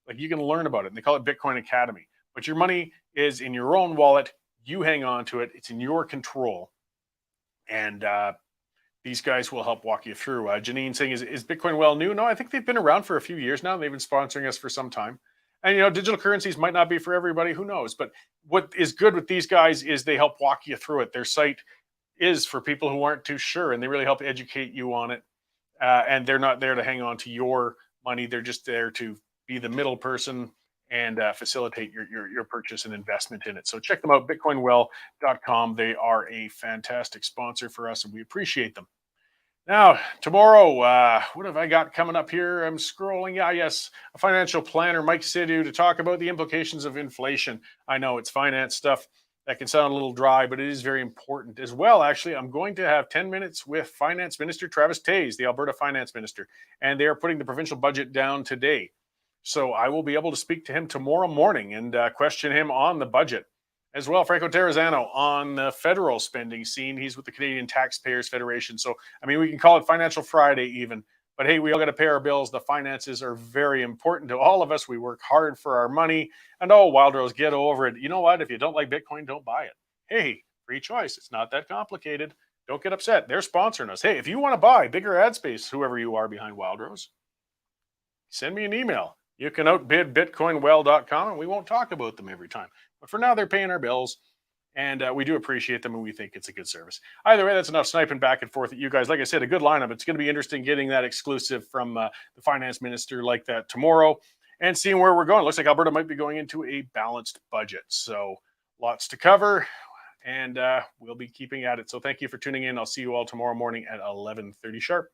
Like, you can learn about it. And they call it Bitcoin Academy. But your money is in your own wallet. You hang on to it. It's in your control. And these guys will help walk you through. Janine saying, is Bitcoin Well new? No, I think they've been around for a few years now. They've been sponsoring us for some time. And, digital currencies might not be for everybody. Who knows? But what is good with these guys is they help walk you through it. Their site is for people who aren't too sure, and they really help educate you on it. And they're not there to hang on to your money; they're just there to be the middle person and facilitate your purchase and investment in it. So check them out, bitcoinwell.com. They are a fantastic sponsor for us, and we appreciate them. Now, tomorrow, what have I got coming up here? I'm scrolling. Yeah, yes, a financial planner, Mike Sidhu, to talk about the implications of inflation. I know it's finance stuff. That can sound a little dry, but it is very important as well. Actually, I'm going to have 10 minutes with Finance Minister Travis Toews, the Alberta Finance Minister, and they are putting the provincial budget down today. So I will be able to speak to him tomorrow morning and question him on the budget. As well, Franco Terrazzano on the federal spending scene. He's with the Canadian Taxpayers Federation. So, I mean, we can call it Financial Friday even. But hey, we all got to pay our bills. The finances are very important to all of us. We work hard for our money. And oh, Wild Rose, get over it. You know what? If you don't like Bitcoin, don't buy it. Hey, free choice. It's not that complicated. Don't get upset. They're sponsoring us. Hey, if you want to buy bigger ad space, whoever you are behind Wild Rose, send me an email. You can outbid bitcoinwell.com, and we won't talk about them every time. But for now, they're paying our bills, and we do appreciate them, and we think it's a good service. Either way, that's enough sniping back and forth at you guys. Like I said, a good lineup. It's going to be interesting getting that exclusive from the finance minister like that tomorrow and seeing where we're going. Looks like Alberta might be going into a balanced budget. So lots to cover, and we'll be keeping at it. So thank you for tuning in. I'll see you all tomorrow morning at 11:30 sharp.